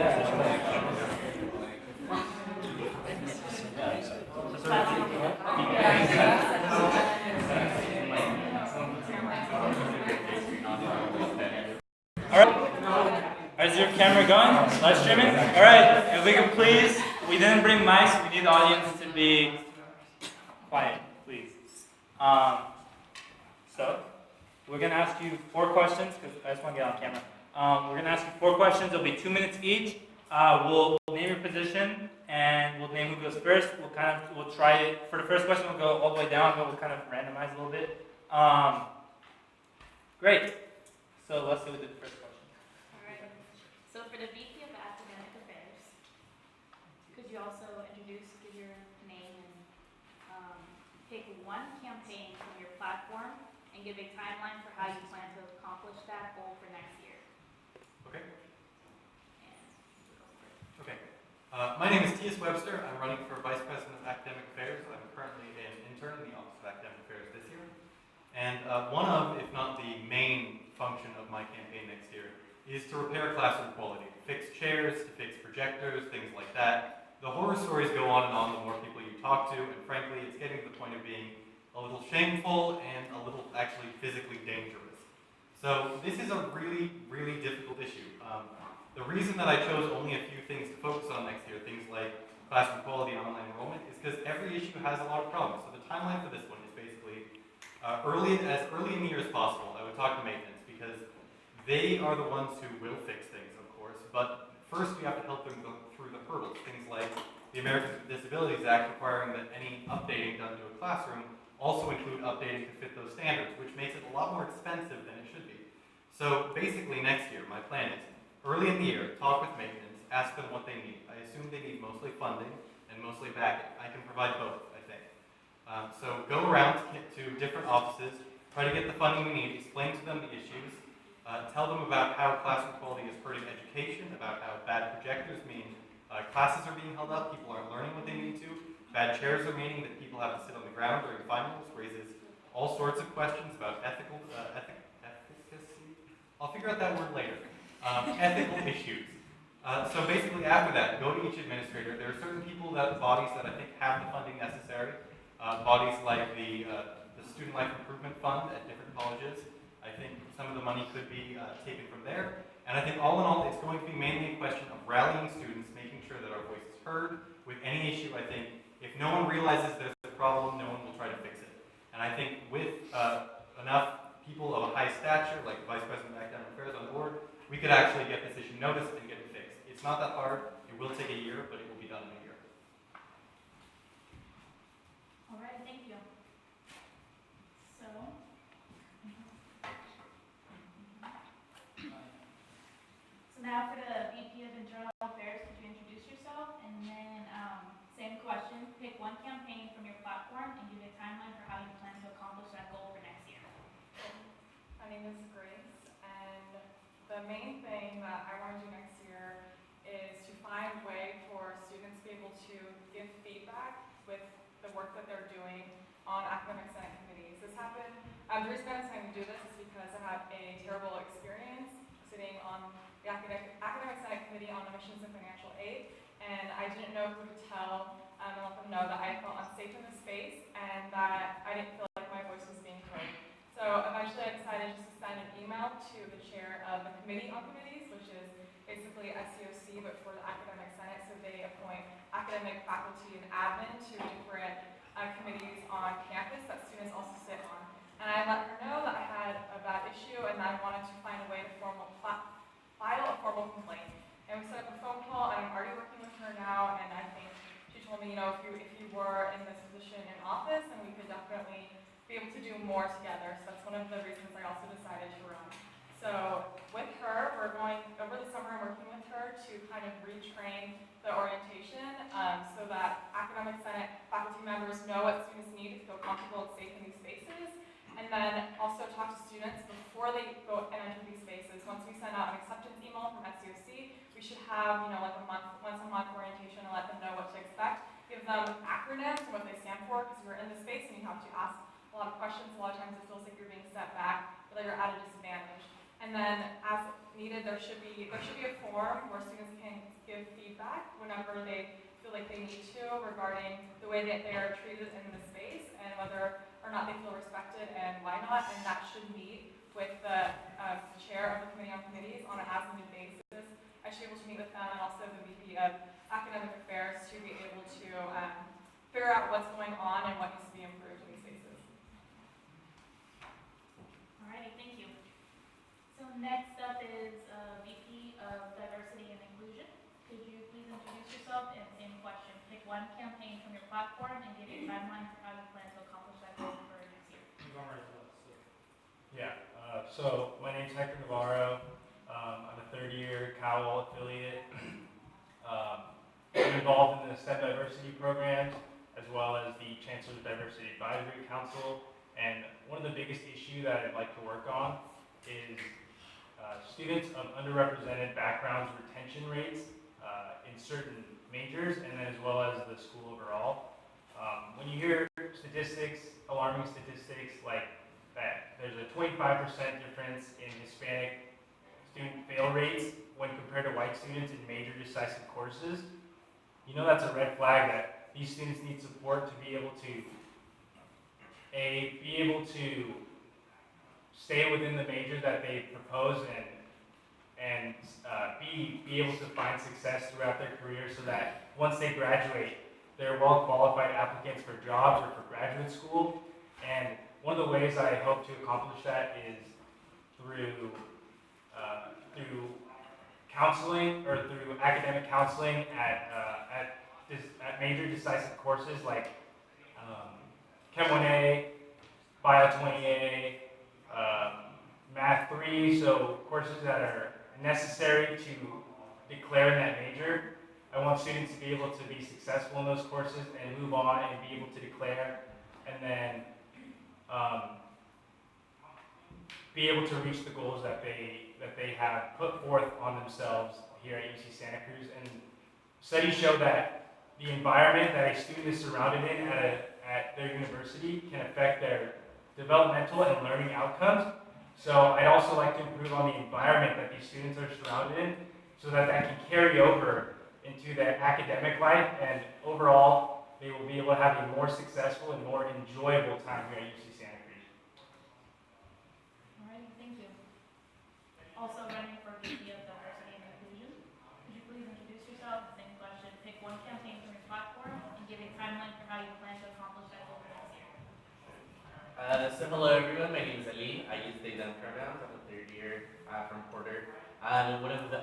Is your camera going? Live streaming? Alright, if we can please, we didn't bring mics, we need the audience to be quiet, please. So, we're going to ask you 4 questions, because I just want to get on camera. We're going to ask you 4 questions, it'll be 2 minutes each. We'll name your position, and we'll name who goes first. We'll try it. For the first question, we'll go all the way down, but we'll kind of randomize a little bit. Great. So let's see what the first question. So for the VP of Academic Affairs, could you also give your name and pick one campaign from your platform and give a timeline for how you plan to accomplish that goal for next year? Okay. Okay. My name is T.S. Webster. I'm running for Vice President of Academic Affairs. I'm currently an intern in the Office of Academic Affairs this year. And one of, if not the main function of my campaign next year is to repair classroom quality, to fix chairs, to fix projectors, things like that. The horror stories go on the more people you talk to, and frankly, it's getting to the point of being a little shameful and a little actually physically dangerous. So this is a really, really difficult issue. The reason that I chose only a few things to focus on next year, things like classroom quality and online enrollment, is because every issue has a lot of problems. So the timeline for this one is basically as early in the year as possible. I would talk to maintenance, because they are the ones who will fix things, of course, but first we have to help them go through the hurdles. Things like the Americans with Disabilities Act requiring that any updating done to a classroom also include updating to fit those standards, which makes it a lot more expensive than it should be. So basically next year, my plan is, early in the year, talk with maintenance, ask them what they need. I assume they need mostly funding and mostly backing. I can provide both, I think. So go around to different offices, try to get the funding we need, explain to them the issues, tell them about how classroom quality is hurting education, about how bad projectors mean classes are being held up, people aren't learning what they need to, bad chairs are meaning that people have to sit on the ground during finals, raises all sorts of questions about efficacy. I'll figure out that word later. Ethical issues. So basically after that, go to each administrator. There are certain bodies that I think have the funding necessary. Bodies like the Student Life Improvement Fund at different colleges. I think some of the money could be taken from there. And I think all in all, it's going to be mainly a question of rallying students, making sure that our voice is heard. With any issue, I think, if no one realizes there's a problem, no one will try to fix it. And I think with enough people of a high stature, like Vice President of Academic Affairs on board, we could actually get this issue noticed and get it fixed. It's not that hard. It will take a year, but it will be done in a year. All right, thank you. So now for the VP of Internal Affairs, could you introduce yourself? And then same question, pick one campaign from your platform and give a timeline for how you plan to accomplish that goal for next year. My name is Grace, and the main thing that I want to do next year is to find a way for students to be able to give feedback with the work that they're doing on academic senate committees. This happened, the reason I'm deciding to do this is because I had a terrible experience sitting on the academic senate committee on emissions and financial aid, and I didn't know who to tell and let them know that I felt unsafe in the space and that I didn't feel like my voice was being heard. So eventually I decided just to send an email to the chair of the Committee on Committees, which is basically SUOC, but for the Academic Senate. So they appoint academic faculty and admin to different committees on campus that students also sit on. And I let her know that I had a bad issue and that I wanted to find a way to file a formal complaint. And we set up a phone call, and I'm already working with her now, and I think she told me, if you were in this position in office, then we could definitely be able to do more together. So that's one of the reasons I also decided to run. So with her, we're going, over the summer I'm working with her to kind of retrain the orientation so that academic senate faculty members know what students need to feel comfortable and safe in these spaces. And then also talk to students before they go and enter these spaces. Once we send out an acceptance email from SUOC, we should have, like once a month orientation and let them know what to expect. Give them acronyms and what they stand for, because you're in the space and you have to ask a lot of questions. A lot of times it feels like you're being set back, or that you're at a disadvantage. And then, as needed, there should be a form where students can give feedback whenever they feel like they need to regarding the way that they are treated in the space and whether or not they feel respected and why not. And that should meet with the chair of the Committee on Committees on an as-needed basis. I should be able to meet with them and also the VP of Academic Affairs to be able to figure out what's going on and what needs to be improved in these spaces. Alrighty, thank you. So next up is VP of Diversity and Inclusion. Could you please introduce yourself and same question. Pick one campaign from your platform and give a timeline for how you plan to accomplish that goal for next year. Yeah, so my name's Hector Navarro. I'm a third-year Cowell affiliate. I'm involved in the STEM diversity programs as well as the Chancellor's Diversity Advisory Council. And one of the biggest issues that I'd like to work on is students of underrepresented backgrounds retention rates in certain majors and then as well as the school overall. When you hear statistics, alarming statistics like that there's a 25% difference in Hispanic student fail rates when compared to white students in major decisive courses, you know that's a red flag that these students need support to be able to stay within the major that they propose and be able to find success throughout their career so that once they graduate, they're well qualified applicants for jobs or for graduate school. And one of the ways I hope to accomplish that is through counseling or through academic counseling at major decisive courses like Chem 1A, Bio 20A, Math 3, so courses that are necessary to declare in that major. I want students to be able to be successful in those courses and move on and be able to declare and then be able to reach the goals that they have put forth on themselves here at UC Santa Cruz. And studies show that the environment that a student is surrounded in at their university can affect their developmental and learning outcomes. So I'd also like to improve on the environment that these students are surrounded in so that that can carry over into their academic life, and overall they will be able to have a more successful and more enjoyable time here at UC Santa Cruz. Alrighty, thank you. Also running for VP of Diversity and Inclusion, could you please introduce yourself? Same question. Pick one campaign from your platform and give a timeline for how you plan to accomplish that goal for next year. So hello everyone, my name is Ali. I use they them pronouns. I'm a third year from Porter. One of the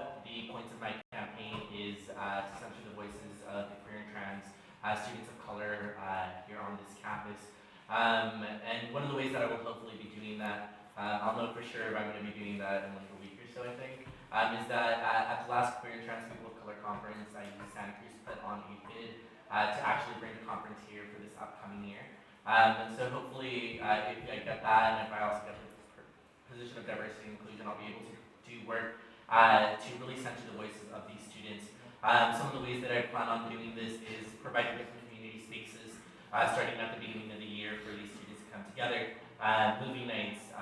points of my campaign is to center the voices of the queer and trans students of color here on this campus. And one of the ways that I will hopefully be doing that, I'll know for sure if I'm going to be doing that in like a week or so I think, is that at the last Queer and Trans People of Color conference, I used Santa Cruz put on a bid to actually bring the conference here for this upcoming year. And so hopefully if I get that and if I also get the position of diversity and inclusion, I'll be able to do work to really center the voices of these students. Some of the ways that I plan on doing this is providing different community spaces, starting at the beginning of the year for these students to come together, movie nights,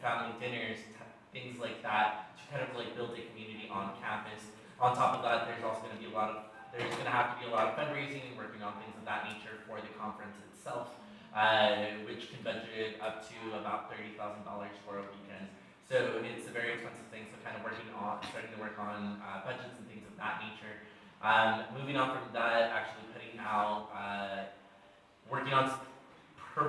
family dinners, things like that, to kind of like build a community on campus. On top of that, there's also going to be there's going to have to be a lot of fundraising and working on things of that nature for the conference itself, which can budget up to about $30,000 for a weekend. So it's a very expensive thing, so kind of starting to work on budgets and things of that nature. Moving on from that, actually putting out, working on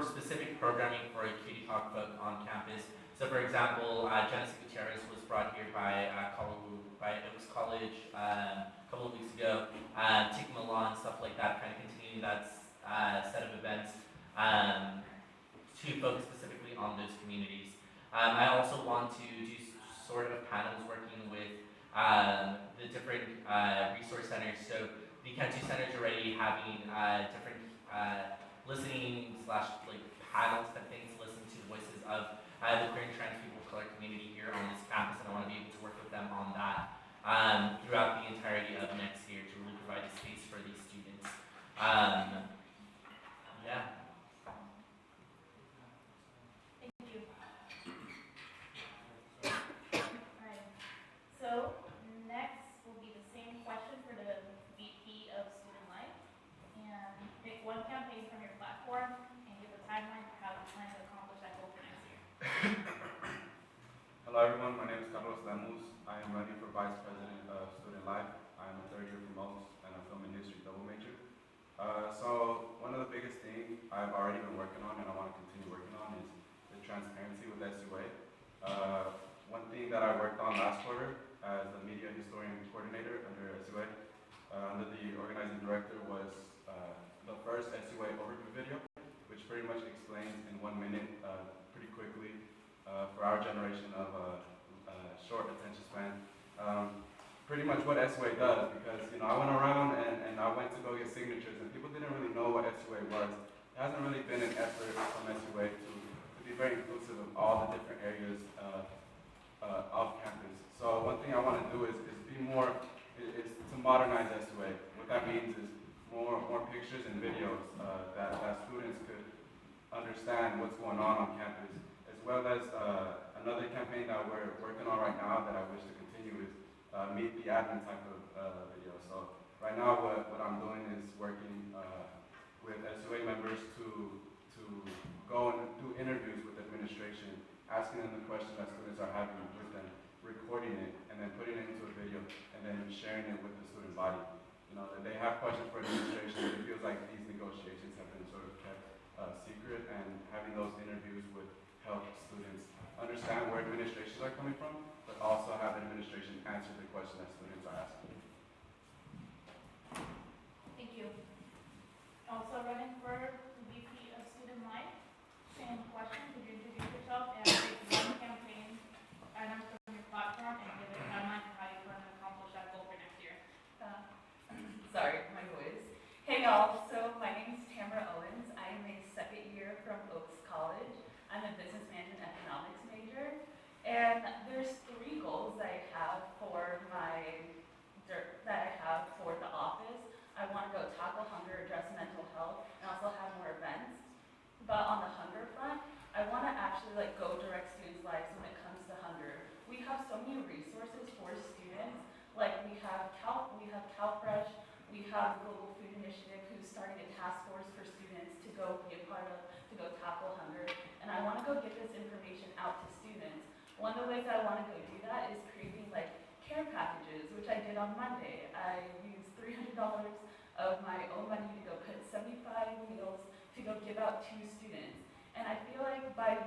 specific programming for a cutie talk book on campus. So for example, Genesis Gutierrez was brought here by Oaks College a couple of weeks ago, taking the law and stuff like that, kind of continuing that set of events to focus specifically on those communities. I also want to do sort of panels working with the different resource centers. So the Cantu Center is already having different listening / like panels type things to listen to the voices of the queer and trans people of color community here on this campus, and I want to be able to work with them on that throughout the entirety of next year to really provide a space for these students. Yeah. Thank you. Alright, so next will be the same question for in life. I'm a third year from Oaks, and I'm film and history double major. So one of the biggest things I've already been working on, and I want to continue working on, is the transparency with SUA. One thing that I worked on last quarter as the media historian coordinator under SUA, under the organizing director, was the first SUA overview video, which pretty much explains in 1 minute, pretty quickly, for our generation of short attention span, pretty much what SUA does. Because I went around and I went to go get signatures, and people didn't really know what SUA was. There hasn't really been an effort from SUA to be very inclusive of all the different areas of campus. So one thing I want to do is to modernize SUA. What that means is more pictures and videos that students could understand what's going on campus, as well as another campaign that we're working on right now that I wish to continue is meet the admin type of video. So right now what I'm doing is working with SUA members to go and do interviews with administration, asking them the questions that students are having with them, recording it, and then putting it into a video, and then sharing it with the student body. That they have questions for administration. It feels like these negotiations have been sort of kept secret, and having those interviews would help students understand where administrations are coming from, but also have administration answer the question that students are asking. Thank you. Also running for VP of Student Life. Same question. Could you introduce yourself and take one campaign item from your platform and give a timeline for how you plan to accomplish that goal for next year? Sorry, my voice. Hey y'all, so my name is Tamara Owens. I'm a second year from Oaks College. I'm a business management economics major. And there's 3 goals that I have for the office. I want to go tackle hunger, address mental health, and also have more events. But on the hunger front, I want to actually go direct students' lives when it comes to hunger. We have so many resources for students. Like we have CalFresh, we have the Global Food Initiative, who's starting a task force for students to go be a part of, to go tackle hunger. And I want to go get this information out to students. One of the ways I want to go do that is creating care packages, which I did on Monday. I used $300 of my own money to go put 75 meals to go give out to students. And I feel like by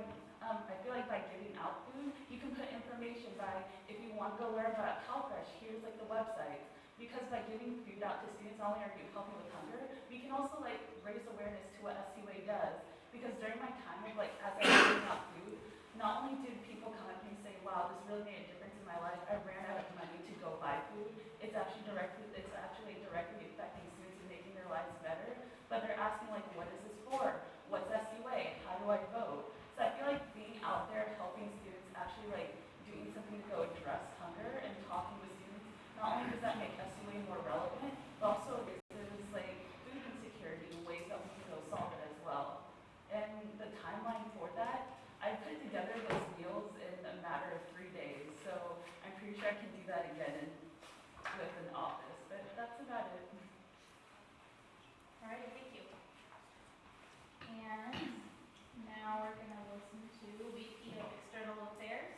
giving out food, you can put information by, if you want to go learn about CalFresh, here's the website. Because by giving food out to students, not only are you helping with hunger, we can also raise awareness to what SUA does. Because during my time of as I was giving out food, not only did people come up to me and say, wow, this really made a difference in my life, I ran out of money to go buy food. It's actually directly affecting students and making their lives better. But they're asking what is this for? What's SUA? How do I vote? So I feel like being out there helping students actually doing something to go address hunger and talking with students, not only does that make SUA more relevant, but also there's food insecurity and ways that we can go solve it as well. And the timeline for that, I put together those meals in a matter of 3 days. So I'm pretty sure I can do that again with an office. But that's about it. All right, thank you. And now we're going to listen to VP of External Affairs.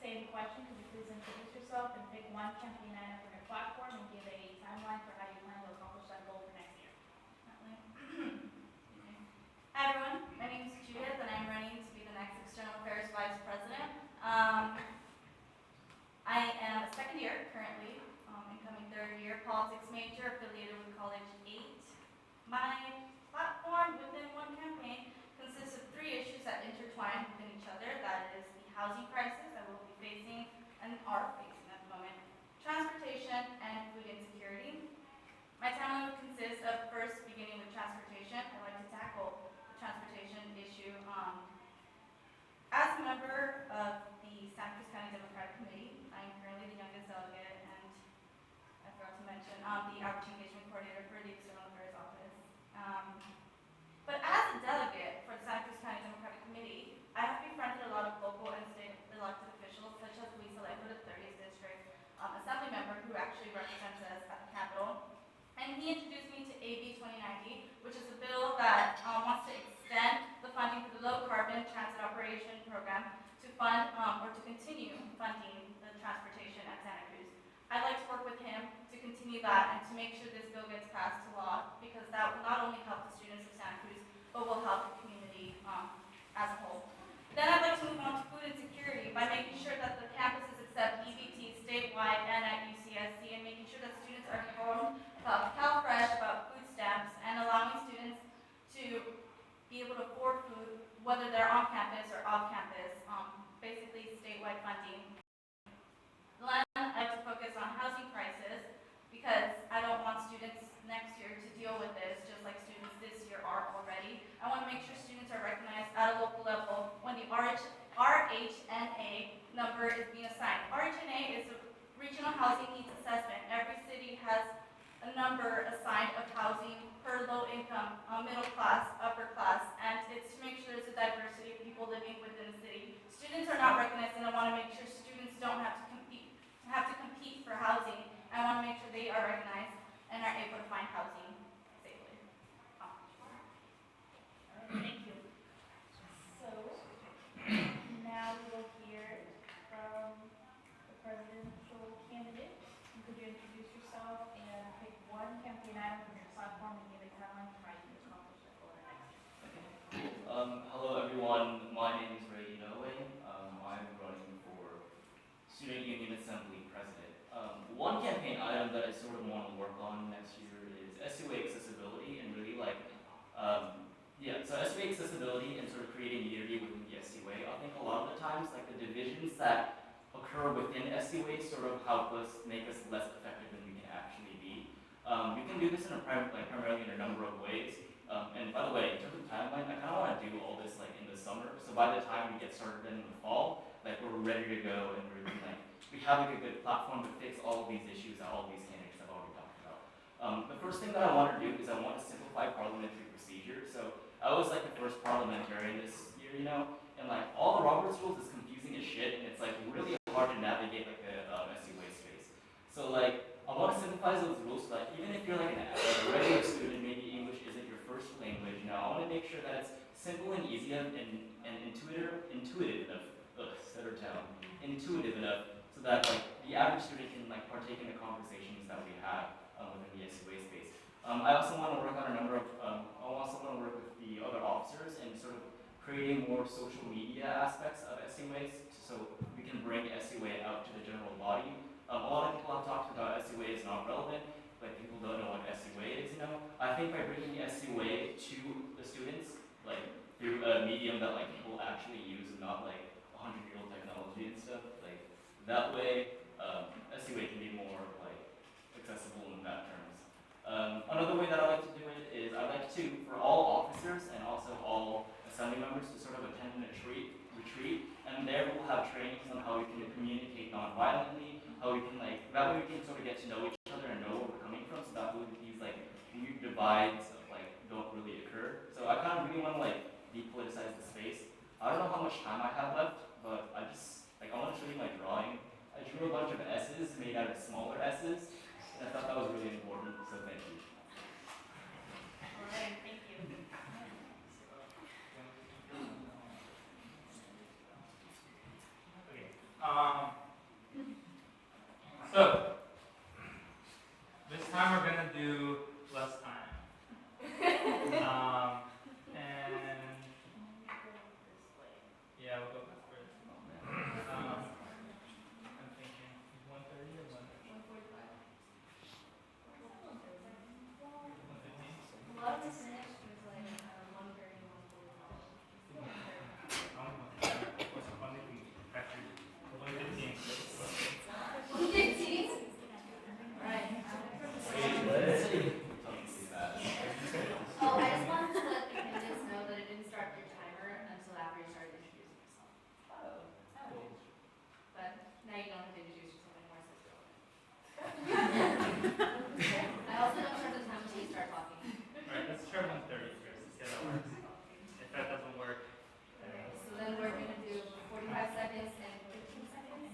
Same question. Could you please introduce yourself and pick one campaign item from your platform and give a timeline for how you plan to accomplish that goal for next year? Hi everyone, my name is Judith and I'm running to be the next External Affairs Vice President. I am a second year currently, incoming third year politics major affiliated with College 8. My platform within one campaign consists of 3 issues that intertwine within each other. That is the housing crisis that we'll be facing and are facing at the moment, transportation, and food insecurity. My timeline would consist of first beginning with transportation. I'd like to tackle the transportation issue. As a member of the Santa Cruz County Democratic Committee, I'm currently the youngest delegate, and I forgot to mention the Outreach Engagement Coordinator for the External Affairs Office. But as a delegate for the Santa Cruz County Democratic Committee, I have befriended a lot of local and state elected officials, such as Luis Alejo, the 30th District Assembly member who actually represents us at the Capitol. And he introduced me to AB 2090, which is a bill that wants to extend the funding for the Low Carbon Transit Operation Program to fund or to continue funding the transportation at Santa Cruz. I'd like to work with him me that and to make sure this bill gets passed to law, because that will not only help the students of Santa Cruz, but will help the community as a whole. Then I'd like to move on to food insecurity by making sure that the campuses accept EBT statewide and at UCSC, and making sure that students are informed about CalFresh, about food stamps, and allowing students to be able to afford food, whether they're on campus or off campus, basically statewide funding. Then I like to focus on housing crisis because I don't want students next year to deal with this just like students this year are already. I want to make sure students are recognized at a local level when the RHNA number is being assigned. RHNA is a regional housing needs assessment. Every city has a number assigned of housing per low income, middle class, upper class, and it's to make sure there's a diversity of people living within the city. Students are not recognized, and I want to make sure students don't have to compete for housing. I want to make sure they are recognized and are able to find housing safely. Thank you. So, now we will hear from the presidential candidate. Could you introduce yourself and pick one campaign item from your platform and give a timeline for how you can accomplish that goal in the next year? Hello everyone, my name is Ray Inoue. I'm running for Student Union Assembly President. One campaign item that I sort of want to work on next year is SUA accessibility and really so SUA accessibility and sort of creating unity within the SUA. I think a lot of the times like the divisions that occur within SUA sort of help us make us less effective than we can actually be. We can do this in primarily in a number of ways. And by the way, in terms of timeline, I kind of want to do all this like in the summer. So by the time we get started in the fall, like we're ready to go and we're like we have like a good platform to fix all of these issues that all of these candidates have already talked about. The first thing that I want to do is I want to simplify parliamentary procedure. So I was like the first parliamentarian this year, you know, and like all the Roberts rules is confusing as shit, and it's like really hard to navigate like the SUA space. So like I want to simplify those rules so that even if you're like a regular student, maybe English isn't your first language, you know, I want to make sure that it's simple and easy and intuitive enough. Intuitive enough so that like the average student can like partake in the conversations that we have within the SUA space. I also want to work on a number of, I also want to work with the other officers and sort of creating more social media aspects of SUAs so we can bring SUA out to the general body. A lot of people have talked about SUA is not relevant, but people don't know what SUA is, you know. I think by bringing SUA to the students, like through a medium that like people actually use and not like 100-year-old technology and stuff, like that way SUA can be more like accessible in that terms. Another way that I like to do it is I like to, for all officers and also all assembly members to sort of attend a retreat, and there we'll have trainings on how we can communicate non-violently, how we can like, that way we can sort of get to know each other and know where we're coming from, so that way these like weird divides like don't really occur. So I kind of really want to like depoliticize the space. I don't know how much time I have left, but I want to show you my drawing. I drew a bunch of S's made out of smaller S's, and I thought that was really important, so thank you. All right, thank you. Okay. So this time we're gonna do less time. And yeah, we'll go back first. I'm thinking 1:30 or 1:45. 1:15. A lot of this finish was like 1:30, 1:45. What's the funny thing? Actually, 1:15. 1:15? Right. Oh, I just wanted to let the candidates know that it didn't start your timer until after you started introducing yourself. But now you don't have to introduce yourself anymore, so it's relevant. I also don't start the time until you start talking. Alright, let's try 1:30 first. See how that works. If that doesn't work, Okay, so then we're gonna do 45 seconds and 15 seconds.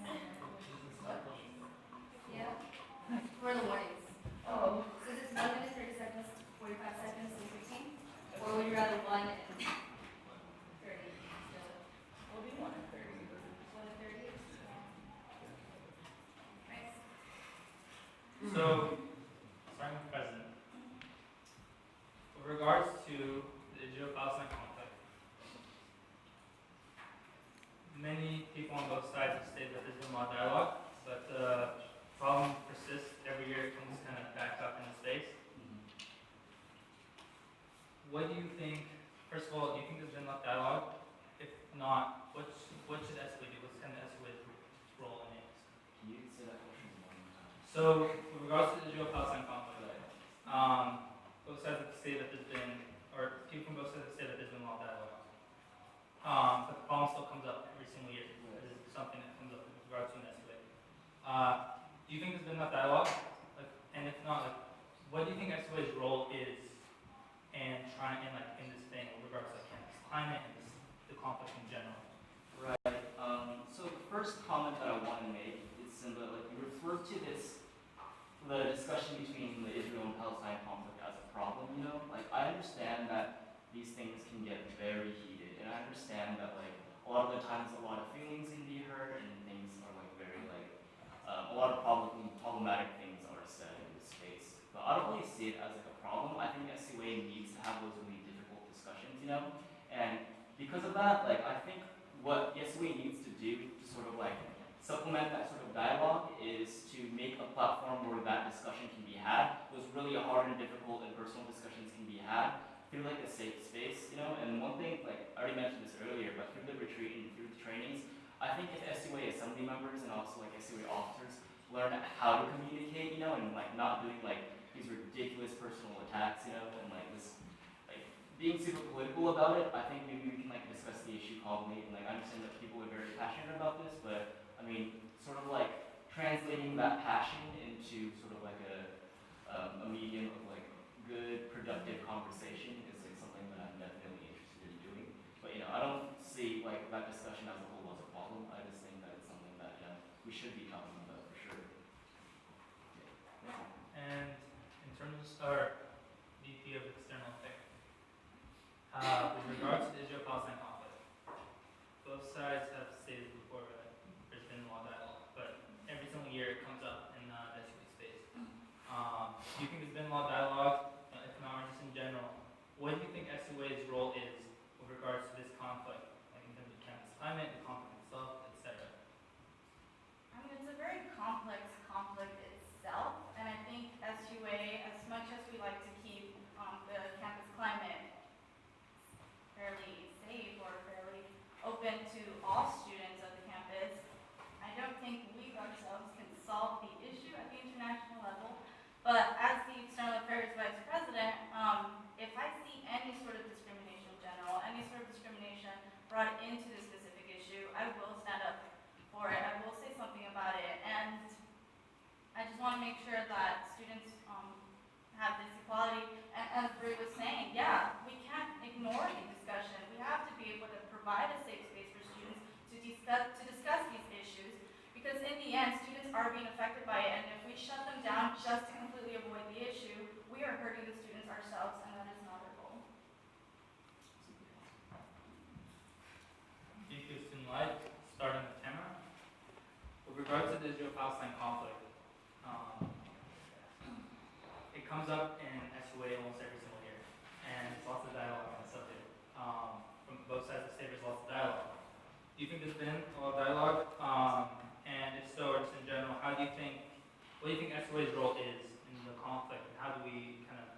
Yeah? For the warnings. Oh. So is this 1 minute, 30 seconds, 45 seconds, and 15? Or would you rather 1 and 30? We'll do 1:30. 1 and 30? Nice. so So, with regards to the Israel-Palestine conflict, both sides have stated that there's been, or people from both sides have stated that there's been a lot of dialogue. But the problem still comes up every single year. This is something that comes up with regards to an SUA. Do you think there's been enough dialogue? Like, and if not, like, what do you think SUA's role is in trying, in this thing with regards to campus climate and the conflict in general? Right. So the first comment that I want to make is similar. Like you referred to this, the discussion between the Israel and Palestine conflict as a problem. You know, like I understand that these things can get very heated, and I understand that like a lot of the times a lot of feelings can be hurt, and things are like very like a lot of problematic things are said in this space. But I don't really see it as like a problem. I think SUA needs to have those really difficult discussions. You know, and because of that, like I think what SUA needs to do to sort of like supplement that sort of dialogue is to make a platform where that discussion can be had. Those really hard and difficult and personal discussions can be had through like a safe space, you know. And one thing, like I already mentioned this earlier, but through the retreat and through the trainings, I think if SUA assembly members and also like SUA officers learn how to communicate, you know, and like not doing like these ridiculous personal attacks, you know, and like this being super political about it, I think maybe we can like discuss the issue calmly. And like I understand that people are very passionate about this, but I mean, sort of like translating that passion into sort of like a medium of like good, productive conversation is like something that I'm definitely interested in doing. But you know, I don't see like that discussion as a whole as a problem. I just think that it's something that we should be talking about for sure. Yeah. And in terms of our VP of External Affairs, with regards to the Israel-Palestine conflict, both sides have stated before that there's been a lot of dialogue, but every single year it comes up in the SUA space. Do you think there's been a lot of dialogue, if not, or just in general? What do you think SUA's role is with regards to this conflict, like in terms of campus climate, the conflict itself, etc.? I mean, it's a very complex conflict itself, and I think SUA, as much as we like to keep the campus climate fairly safe or fairly open to all students of the campus, I don't think we ourselves can solve the issue at the international level. But as the External Affairs Vice President, if I see any sort of discrimination in general, any sort of discrimination brought into this specific issue, I will stand up for it. I will say something about it. And I just want to make sure that students have this equality. And as Bree was saying, yeah, we can't ignore the discussion. We have to be able to provide a safe space for students to discuss these issues, because in the end, students are being affected by it, and if we shut them down just to completely avoid the issue, we are hurting the students ourselves, and that is not our goal. VP of Student Life, starting with Tamara. With regards to the Israel-Palestine conflict, it comes up in SUA almost every single year, and there's lots of dialogue on the subject. From both sides of the state, there's lots of dialogue. Do you think there's been a lot of dialogue? And if so, or just in general, what do you think SUA's role is in the conflict, and how do we kind of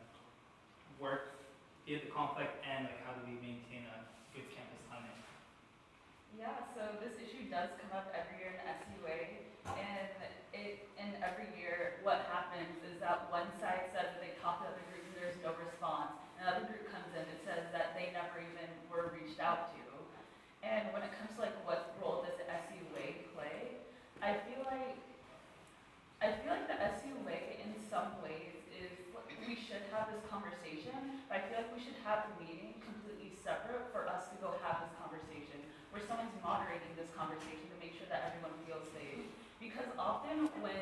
work via the conflict, and like how do we maintain a good campus climate? Yeah, so this issue does come up every year in SUA, and every year what happens is that one side says that they talk to the other group and there's no response. Another group comes in and says that they never even were reached out to. And when it comes to like what role does the SUA play, I feel like the SUA in some ways is, we should have this conversation, but I feel like we should have the meeting completely separate for us to go have this conversation, where someone's moderating this conversation to make sure that everyone feels safe. Because often when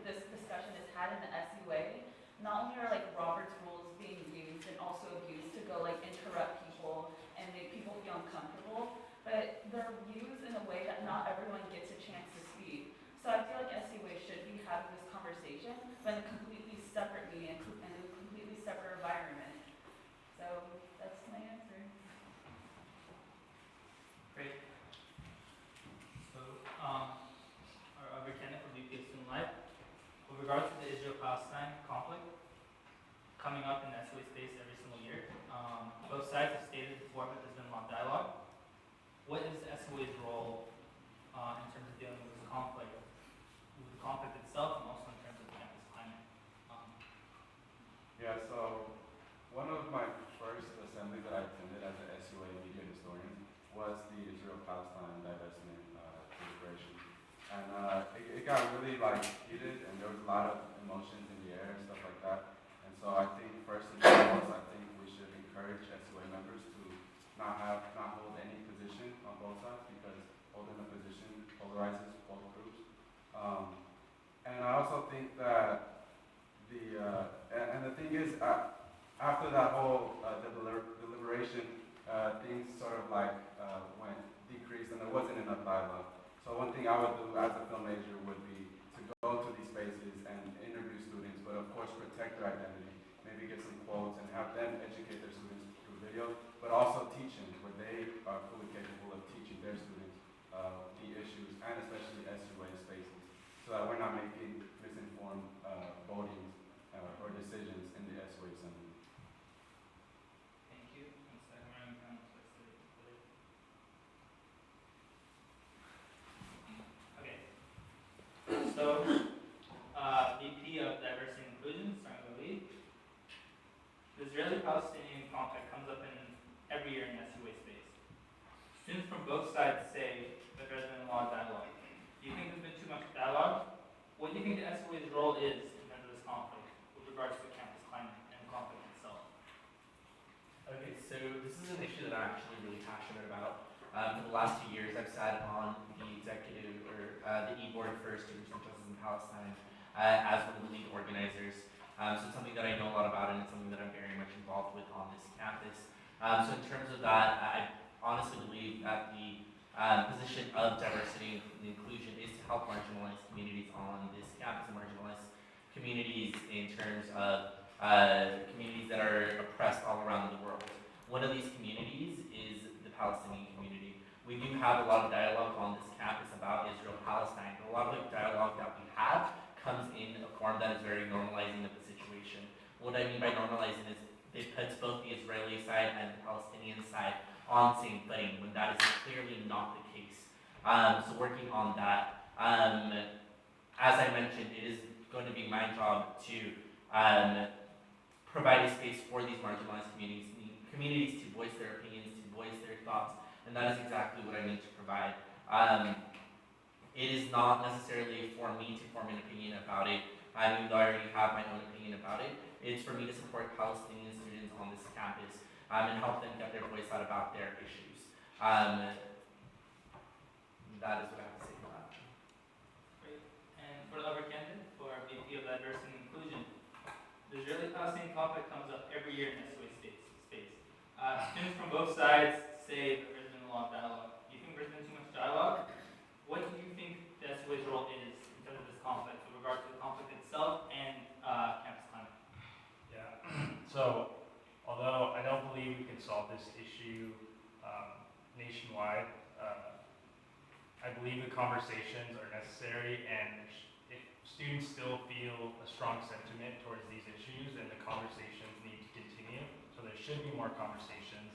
this discussion is had in the SUA, not only are like Robert's rules being used and also abused to go like interrupt people and make people feel uncomfortable, but they're used in a way that not everyone gets a chance to speak. So I feel like SUA should be having this conversation, but in a completely separate meeting and in a completely separate environment. So that's my answer. Great. So, our other candidate for VP of Student Life, with regards to the Israel-Palestine conflict coming up in the SUA space every single year, both sides have stated before that there's been a lot of dialogue. What is the SUA's role in terms of dealing with this conflict lot of emotions in the air and stuff like that. And so I think first and foremost, I think we should encourage SUA members to not hold any position on both sides, because holding a position polarizes both groups. And I also think that the thing is, after that whole deliberation, things sort of like went decreased, and there wasn't enough dialogue. So one thing I would do as a film major would be to go to these spaces and interview students, but of course protect their identity, maybe get some quotes and have them educate their students through video, but also teaching where they are fully capable of teaching their students the issues, and especially SUA spaces, so that we're not making misinformed voting or decisions in the SUA assembly. Thank you. And second round, okay. So, VP of Diversity and Inclusion, starting with Lee. The Israeli-Palestinian conflict comes up every year in SUA space. Students from both sides say that there's been a lot of dialogue. Do you think there's been too much dialogue? What do you think the SUA's role is in terms of this conflict with regards to campus climate and conflict itself? Okay, so this is an issue that I'm actually really passionate about. For the last 2 years, I've sat on the executive or the e-board for Students for Justice in Palestine as one of the lead organizers. So it's something that I know a lot about, and it's something that I'm very much involved with on this campus. So in terms of that, I honestly believe that the position of diversity and inclusion is to help marginalized communities on this campus, and marginalized communities in terms of communities that are oppressed all around the world. One of these communities is the Palestinian community. We do have a lot of dialogue on this campus about Israel-Palestine, but a lot of the dialogue that we have comes in a form that is very normalizing of the situation. What I mean by normalizing is it puts both the Israeli side and the Palestinian side on the same footing, when that is clearly not the case. So working on that, as I mentioned, it is going to be my job to provide a space for these marginalized communities to voice their opinions, to voice their thoughts, and that is exactly what I need to provide. It is not necessarily for me to form an opinion about it. Even though I already have my own opinion about it, it's for me to support Palestinian students on this campus and help them get their voice out about their issues. That is what I have to say about that. Great. And for the other candidate, for VP of Diversity and Inclusion, the Israeli-Palestinian conflict comes up every year in SUA space. Students from both sides say that there's been a lot of dialogue. Do you think there's been too much dialogue? What do you think the SUA's role is in terms of this conflict with regard to the conflict itself and campus climate? Yeah. So, although I don't believe we can solve this issue nationwide, I believe the conversations are necessary, and if students still feel a strong sentiment towards these issues, then the conversations need to continue. So there should be more conversations.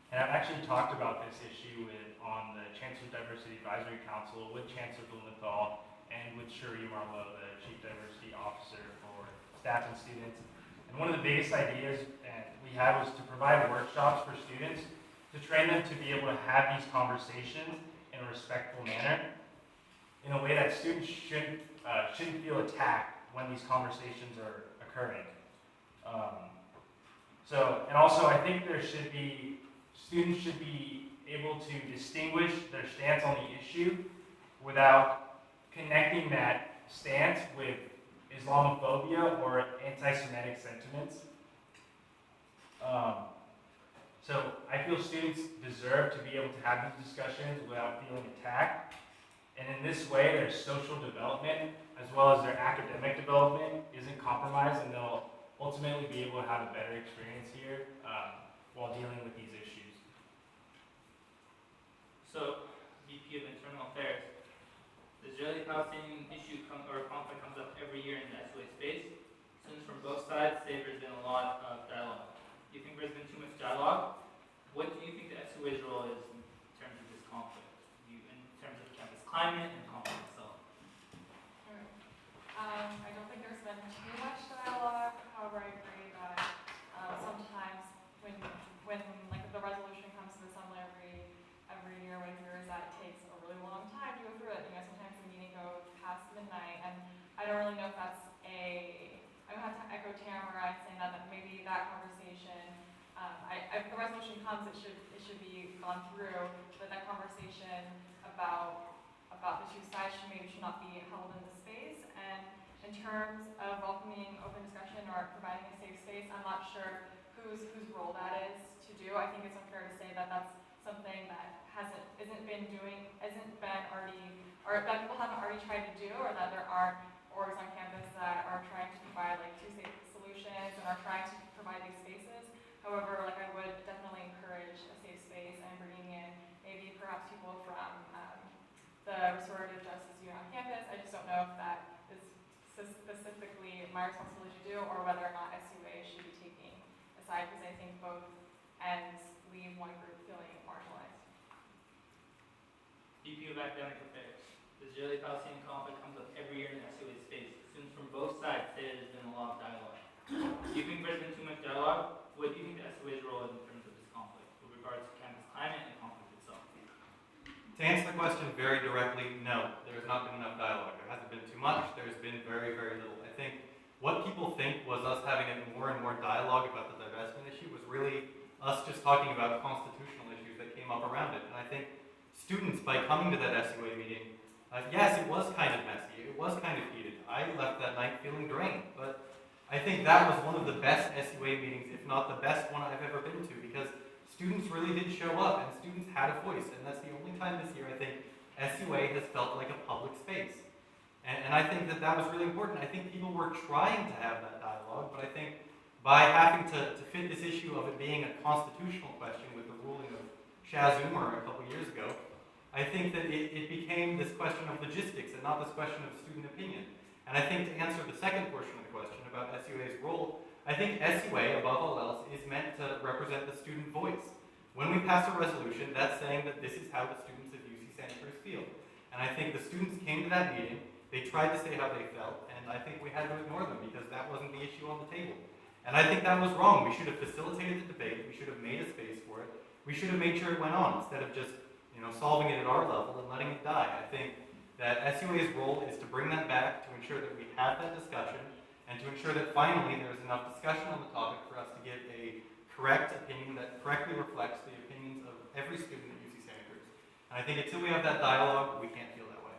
And I've actually talked about this issue on the Chancellor's Diversity Advisory Council with Chancellor Blumenthal and with Cherie Marlowe, the Chief Diversity Officer for staff and students. And one of the biggest ideas we had was to provide workshops for students to train them to be able to have these conversations in a respectful manner, in a way that students shouldn't feel attacked when these conversations are occurring. And also I think students should be able to distinguish their stance on the issue without connecting that stance with Islamophobia or anti-Semitic sentiments. So I feel students deserve to be able to have these discussions without feeling attacked. And in this way, their social development as well as their academic development isn't compromised, and they'll ultimately be able to have a better experience here while dealing with these issues. So, VP of Internal Affairs, the Israeli-Palestinian issue conflict comes up every year in the SUA space. Students from both sides say there's been a lot of dialogue. Do you think there's been too much dialogue? What do you think the SUA's role is in terms of this conflict, in terms of campus climate and conflict itself? I don't think there's been too much dialogue. However, I agree that sometimes when like the resolution comes to the assembly every year, what I hear is that it takes a really long time to go through it. Sometimes the meeting goes past midnight, and I don't really really know if that's I would have to echo Tamara saying that maybe that conversation, if the resolution comes, it should be gone through, but that conversation about the two sides should not be held in the space. And in terms of welcoming open discussion or providing a safe space, I'm not sure whose role that is to do. I think it's unfair to say that that's something that isn't been already, or that people haven't already tried to do, or that there are orgs on campus that are trying to provide like two safe solutions and are trying to provide these spaces. However, like I would definitely encourage a safe space and bringing in maybe perhaps people from the restorative justice unit on campus. I just don't know if that is specifically my responsibility to do, or whether or not SUA should be taking a side, because I think both ends leave one group feeling marginalized. VP of Academic Affairs. The Israeli-Palestinian conflict comes up every year in SUA space. Students from both sides say there's been a lot of dialogue. Do you think there's been too much dialogue? What do you think the SUA's role is in terms of this conflict with regards to campus climate and conflict itself? To answer the question very directly, no, there has not been enough dialogue. There hasn't been too much, there's been very, very little. I think what people think was us having more and more dialogue about the divestment issue was really us just talking about constitutional issues that came up around it. And I think students, by coming to that SUA meeting, yes, it was kind of messy, it was kind of heated. I left that night feeling drained, but I think that was one of the best SUA meetings, if not the best one I've ever been to, because students really did show up and students had a voice, and that's the only time this year I think SUA has felt like a public space. And I think that was really important. I think people were trying to have that dialogue, but I think by having to fit this issue of it being a constitutional question with the ruling of Shaz Umar a couple years ago, I think that it became this question of logistics and not this question of student opinion. And I think to answer the second portion of the question about SUA's role, I think SUA, above all else, is meant to represent the student voice. When we pass a resolution, that's saying that this is how the students of UC Santa Cruz feel. And I think the students came to that meeting, they tried to say how they felt, and I think we had to ignore them because that wasn't the issue on the table. And I think that was wrong. We should have facilitated the debate, we should have made a space for it, we should have made sure it went on instead of just solving it at our level and letting it die. I think that SUA's role is to bring that back, to ensure that we have that discussion, and to ensure that finally there is enough discussion on the topic for us to get a correct opinion that correctly reflects the opinions of every student at UC Santa Cruz. And I think until we have that dialogue, we can't feel that way.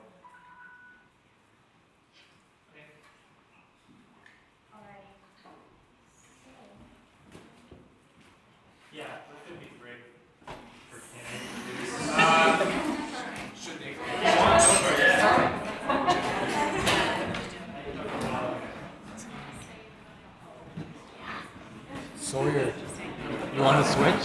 Okay. Alrighty. Yeah, that could be great. Should they? Sawyer, you want to switch?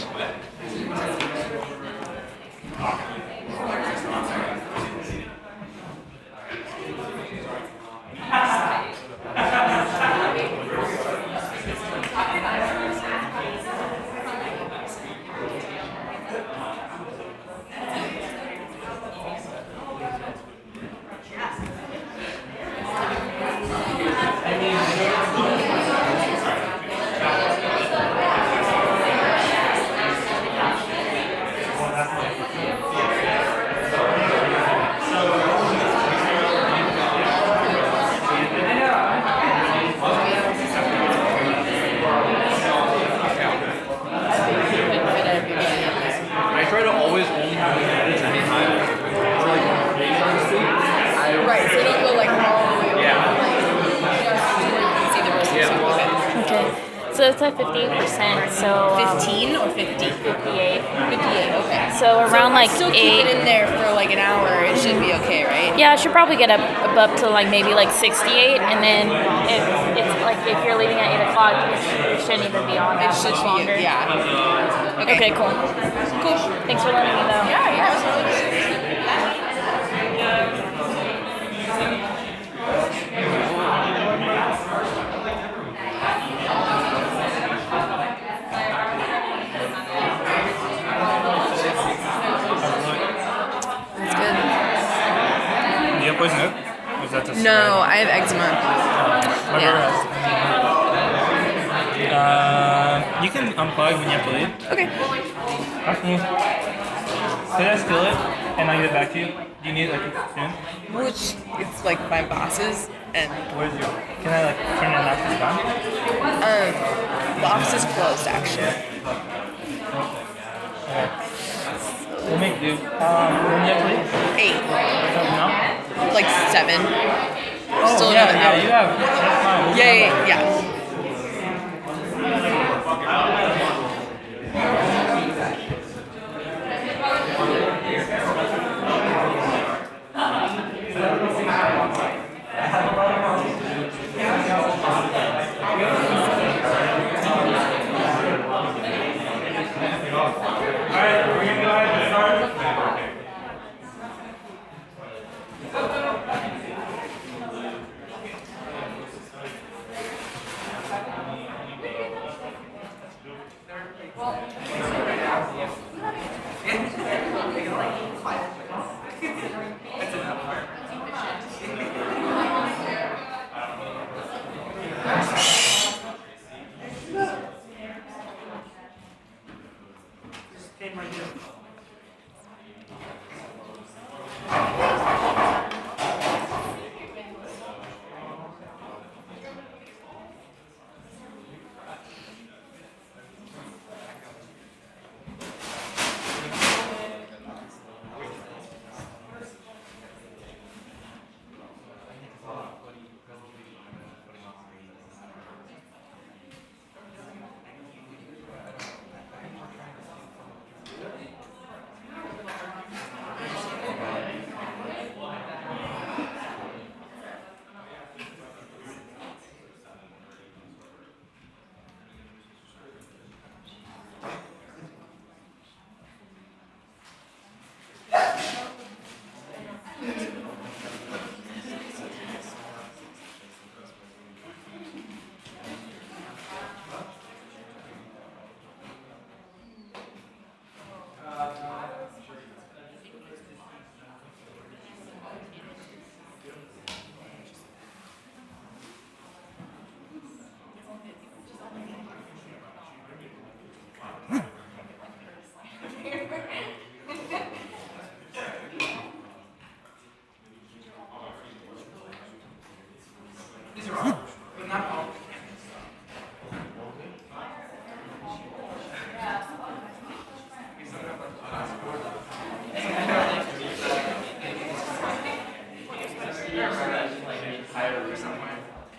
I try to always only have advantage anytime. Or like, Right, so you don't go like all the way over. Yeah. You see the rest of Yeah. Okay. So it's at 58%. So 15 or 50? 58. 58, okay. So around like Still keep 8. it in there for like an hour, it should be okay, right? Yeah, I should probably get up to like maybe like 68, and then if it's like if you're leaving at 8 o'clock, it shouldn't even be on. It that should much be, longer. yeah. Okay, cool. Cool. Thanks for letting me know. Yeah, absolutely. That's good. do you have poison oak? Or is that just No, I have eczema. My Yeah. brother has. You can unplug when you have to leave. Okay. Actually, could I steal it and I'll get it back to you? Do you need it like soon? Which, it's like my boss's. And Where's your? Can I like turn it off this time? the office is closed actually. Okay. We'll make do. When you have to leave? 8, No. like 7. Oh Still yeah, another yeah. hour. You have. That's fine. We'll Yeah, come yeah, back. yeah. Alright, we're gonna go ahead and start. Came right here.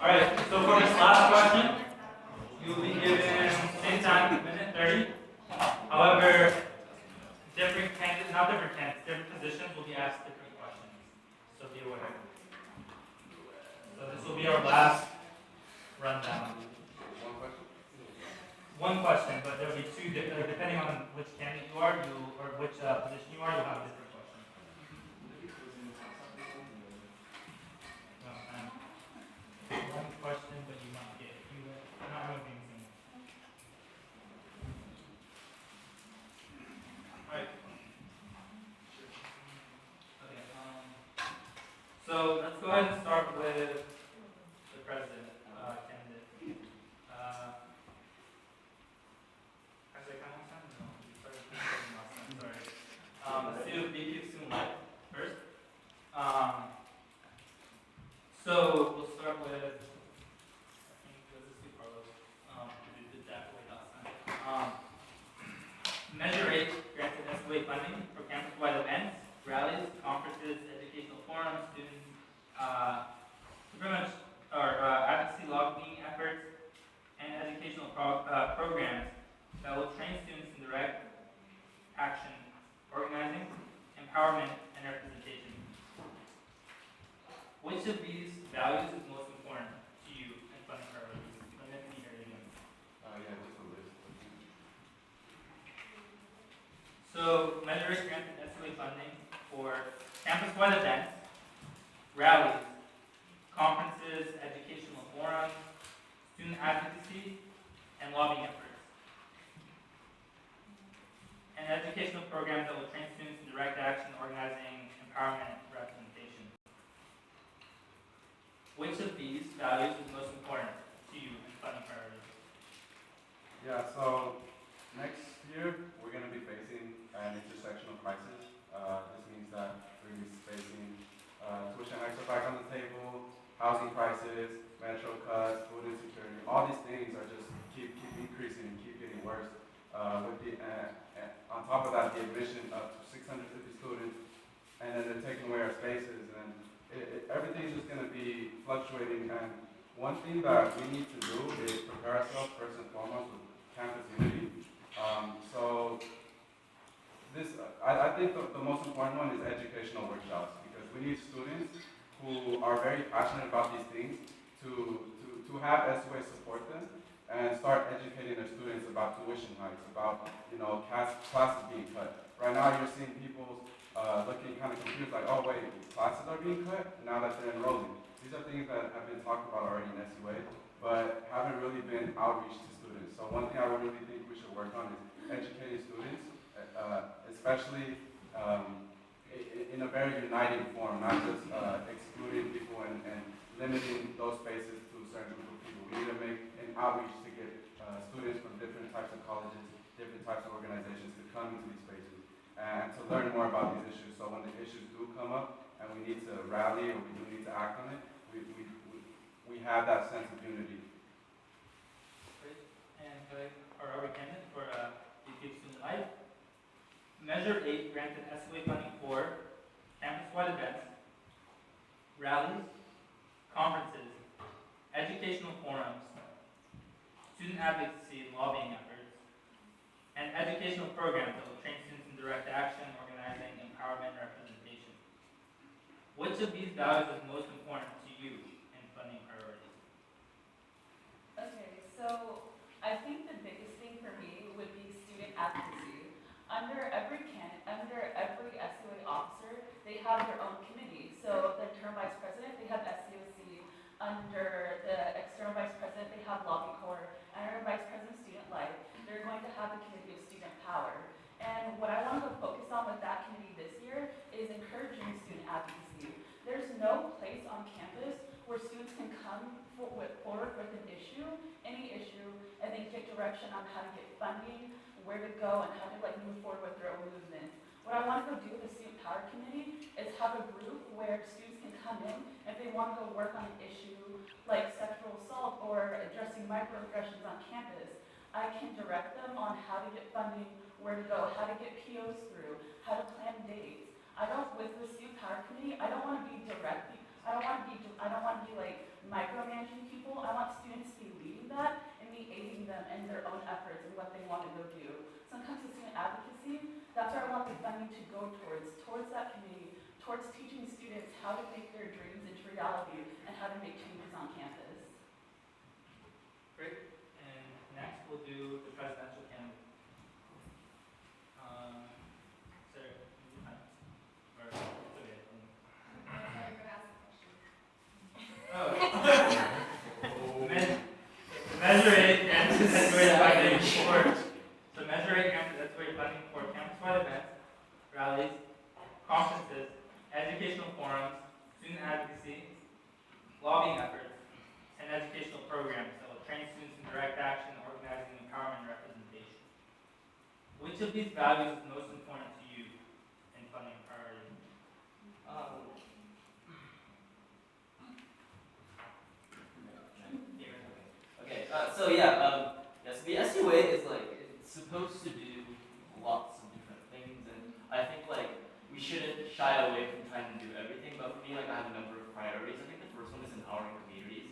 Alright, so for this last question, you will be given same time, minute 30. However, different candidates, not different candidates, different positions will be asked different questions. So be aware. So this will be our last rundown. One question, but there will be two, depending on which candidate you are, or which position you are, you'll have a different question. One question, but you might get not moving things. Alright. Okay, so let's go ahead and start with the president candidate. Actually, kind of last time? No, we started last time, sorry. Let's do VP of Student Life first. So we'll start with, I think, let's just do Carlos. We did that way last time. Measure 8 granted SUA funding for campus-wide events, rallies, conferences, educational forums, student, pretty much, or advocacy lobbying efforts, and educational programs that will train students in direct action, organizing, empowerment, and representation. Which of these values is most important to you and funding priorities? Let me hear it again. Yeah, just a list. So, Measure 8 granted SUA funding for campus-wide events, rallies, conferences, educational forums, student advocacy, and lobbying efforts. And educational programs that will train students in direct action, organizing, empowerment, and representation. Which of these values is most important to you and funding priorities? Yeah, so next year we're going to be facing an intersectional crisis. This means that we're going to be facing tuition extra back on the table, housing crisis, shortages, metro cuts, food insecurity, all these things are just keep increasing and keep getting worse. On top of that, the admission of 650 students, and then they're taking away our spaces, and everything's just going to be fluctuating. And one thing that we need to do is prepare ourselves first and foremost with campus unity. I think the most important one is educational workshops, because we need students who are very passionate about these things to have SUA support them and start educating their students about tuition hikes, about classes being cut. Right now you're seeing people looking kind of confused, like, oh wait, classes are being cut now that they're enrolling. These are things that have been talked about already in SUA, but haven't really been outreach to students. So one thing I really think we should work on is educating students, especially in a very uniting form, not just excluding people and limiting those spaces to a certain group of people. We need to make an outreach to get students from different types of colleges, different types of organizations to come into these spaces and to learn more about these issues. So when the issues do come up and we need to rally or we do need to act on it, we have that sense of unity. Great. And are we candidate for VP Student Life? Measure 8 granted SUA funding for campus-wide events, rallies, conferences, educational forums, student advocacy and lobbying efforts, and educational programs that will train students in direct action, organizing, empowerment, and representation. Which of these values is most important to you in funding priorities? Okay, so I think the biggest thing for me would be student advocacy. Under every SUA officer, they have their own committee. So the internal vice president, they have SUC. Under the external vice president, they have lobby corps. And under vice president of student life, they're going to have the committee of student power. And what I want to focus on with that committee this year is encouraging student advocacy. There's no place on campus where students can come forward with an issue, any issue, and then get direction on how to get funding, where to go, and how to move forward with their own movement. What I want to go do with the Student Power Committee is have a group where students can come in if they want to go work on an issue like sexual assault or addressing microaggressions on campus. I can direct them on how to get funding, where to go, how to get POs through, how to plan dates. With the Student Power Committee, I don't want to be directing. I don't want to be micromanaging people. I want students to be leading that and me aiding them in their own efforts and what they want to go do. So when it comes to student advocacy, that's where I want the funding to go towards that committee, towards teaching students how to make their dreams into reality and how to make changes on campus. Great. And next we'll do the presidential candidate. Sarah, you have or it's okay. I thought you were gonna ask a question. Oh. Measure 8 granted SUA funding for campus-wide events, rallies, conferences, educational forums, student advocacy, lobbying efforts, and educational programs that will train students in direct action, organizing, empowerment, and representation. Which of these values is most important to you in funding priorities? Okay, so yeah, yes, the SUA is it's supposed to do lots of different things, and I think we shouldn't shy away from trying to do everything, but for me, I have a number of priorities. I think the first one is empowering communities,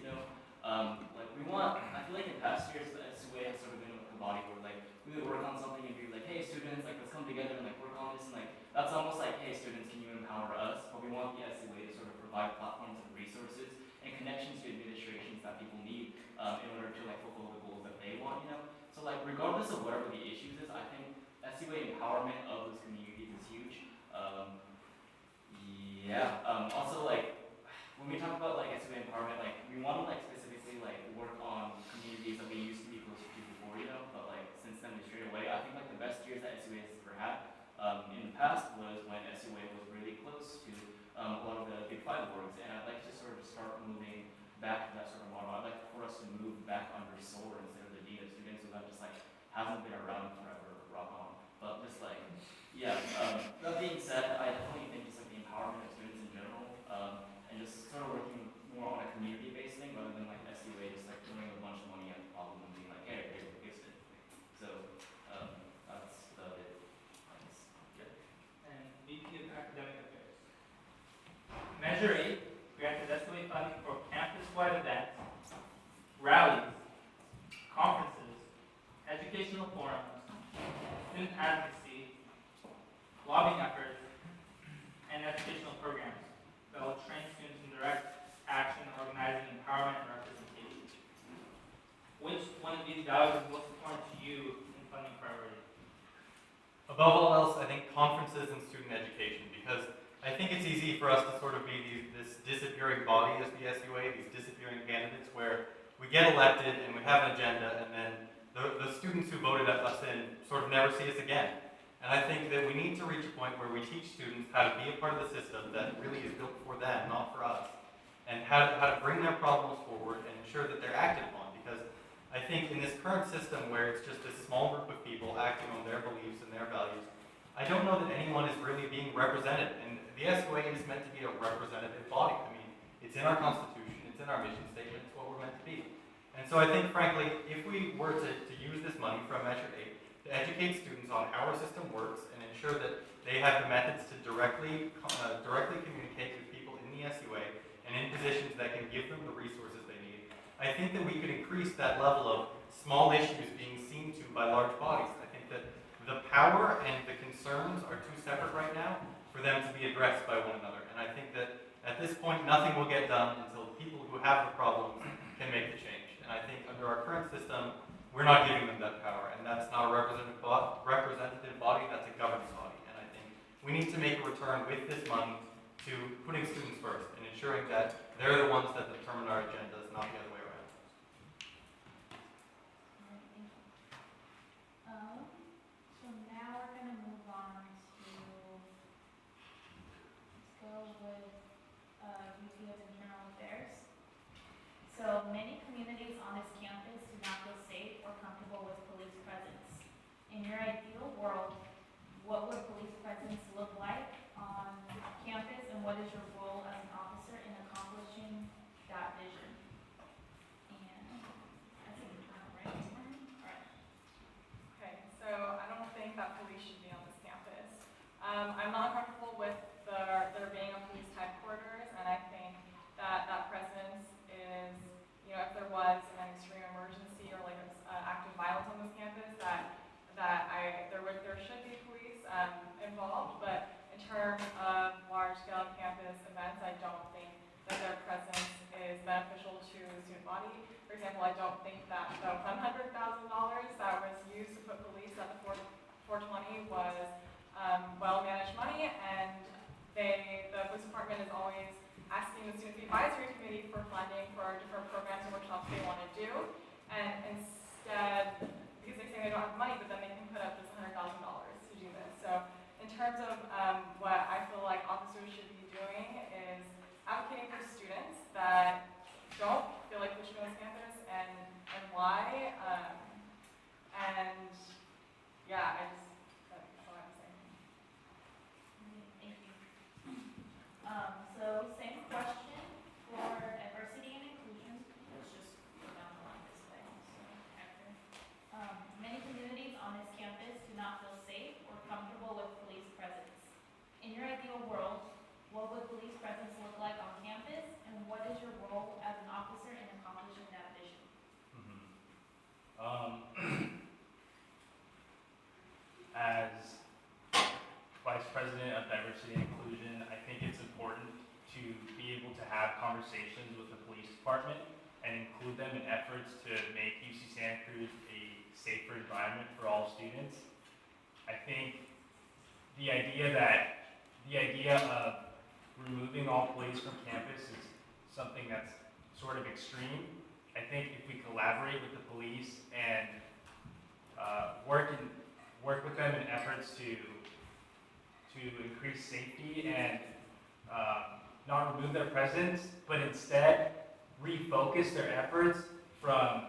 I feel like in past years, the SUA has sort of been a body where we would work on something and be like, hey students, let's come together and work on this, and that's almost like, hey students, can you empower us? But we want the SUA to sort of provide platforms and resources and connections to administrations that people need in order to fulfill the goals that they want, So regardless of whatever the issues is, I think SUA empowerment of those communities is huge. Also when we talk about SUA empowerment, we want to specifically work on communities that we used to be closer to before, but since then we strayed away. I think the best years that SUA has ever had in the past was when SUA was really close to a lot of the Big 5 boards, and I'd like to sort of start moving back to that sort of model. I'd like for us to move back under SOAR instead of the Dean of Students, so that just hasn't been around forever, rock on. But just that being said, I definitely think just the empowerment of students in general, and just sort of working more on a community-based thing rather campus-wide events, rallies, conferences, educational forums, student advocacy, lobbying efforts, and educational programs that will train students in direct action, organizing, empowerment, and representation. Which one of these values is most important to you in funding priorities? Above all else, I think conferences and student education, because I think it's easy for us to sort of be this disappearing body as the SUA, these disappearing candidates where we get elected and we have an agenda and then the students who voted us in sort of never see us again. And I think that we need to reach a point where we teach students how to be a part of the system that really is built for them, not for us, and how to bring their problems forward and ensure that they're acted upon. Because I think in this current system where it's just this small group of people acting on their beliefs and their values, I don't know that anyone is really being represented. And the SUA is meant to be a representative body. I mean, it's in our Constitution, it's in our mission statement, it's what we're meant to be. And so I think, frankly, if we were to use this money from Measure 8 to educate students on how our system works and ensure that they have the methods to directly communicate with people in the SUA and in positions that can give them the resources they need, I think that we could increase that level of small issues being seen to by large bodies. I think that the power and the concerns are too separate right now for them to be addressed by one another. And I think that at this point, nothing will get done until people who have the problems can make the change. And I think under our current system, we're not giving them that power, and that's not a representative body, that's a governing body. And I think we need to make a return with this money to putting students first and ensuring that they're the ones that determine our agendas, not the other way around. So now we're going to move on to, let's go with VP of Internal Affairs. So many communities on this campus do not feel safe or comfortable with police presence. In your ideal world, what would police presence look like on campus, and what is your role as an officer in accomplishing that vision? And I think right. All right. Okay, so I don't think that police should be on this campus. I'm not comfortable with there being a police headquarters, and I think that that presence is, you know, if there was an extreme emergency or like active violence on this campus, there should be police involved. But in terms of large-scale campus events, I don't think that their presence is beneficial to the student body. For example, I don't think that the $100,000 that was used to put police at the 420 was well-managed money, and the police department is always asking the student advisory committee for funding for different programs and workshops they want to do, and instead, because they say they don't have money, but then they can put up this $100,000 to do this. So in terms of what I feel like officers should be doing is advocating for students that don't feel like they should go on campus and why. And yeah, that's all I have to say. Thank you. So same question for diversity and inclusion. Let's just go down the line this way. So after. Many communities on this campus do not feel safe or comfortable with police presence. In your ideal world, what would police presence look like on campus, and what is your role as an officer in accomplishing that vision? As Vice President of Diversity and Inclusion, I think it's important to be able to have conversations with the police department and include them in efforts to make UC Santa Cruz a safer environment for all students. I think the idea of removing all police from campus is something that's sort of extreme. I think if we collaborate with the police and work with them in efforts to increase safety and not remove their presence, but instead refocus their efforts from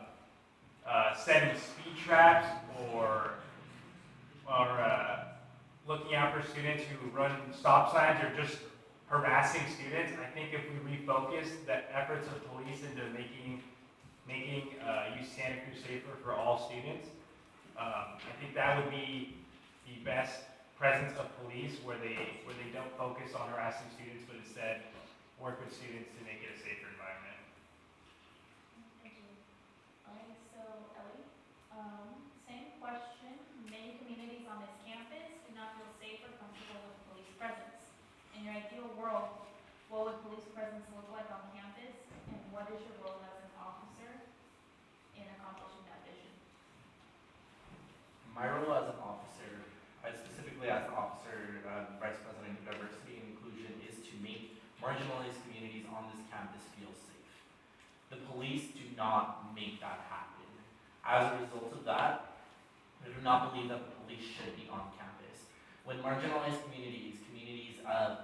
setting speed traps or looking out for students who run stop signs or just harassing students. I think if we refocus the efforts of police into making UC Santa Cruz safer for all students, I think that would be the best presence of police, where they don't focus on harassing students, but instead work with students to make it a safer environment. ideal world, what would police presence look like on campus, and what is your role as an officer in accomplishing that vision? My role as an officer, specifically as an officer, Vice President of Diversity and Inclusion, is to make marginalized communities on this campus feel safe. The police do not make that happen. As a result of that, I do not believe that the police should be on campus. When marginalized communities of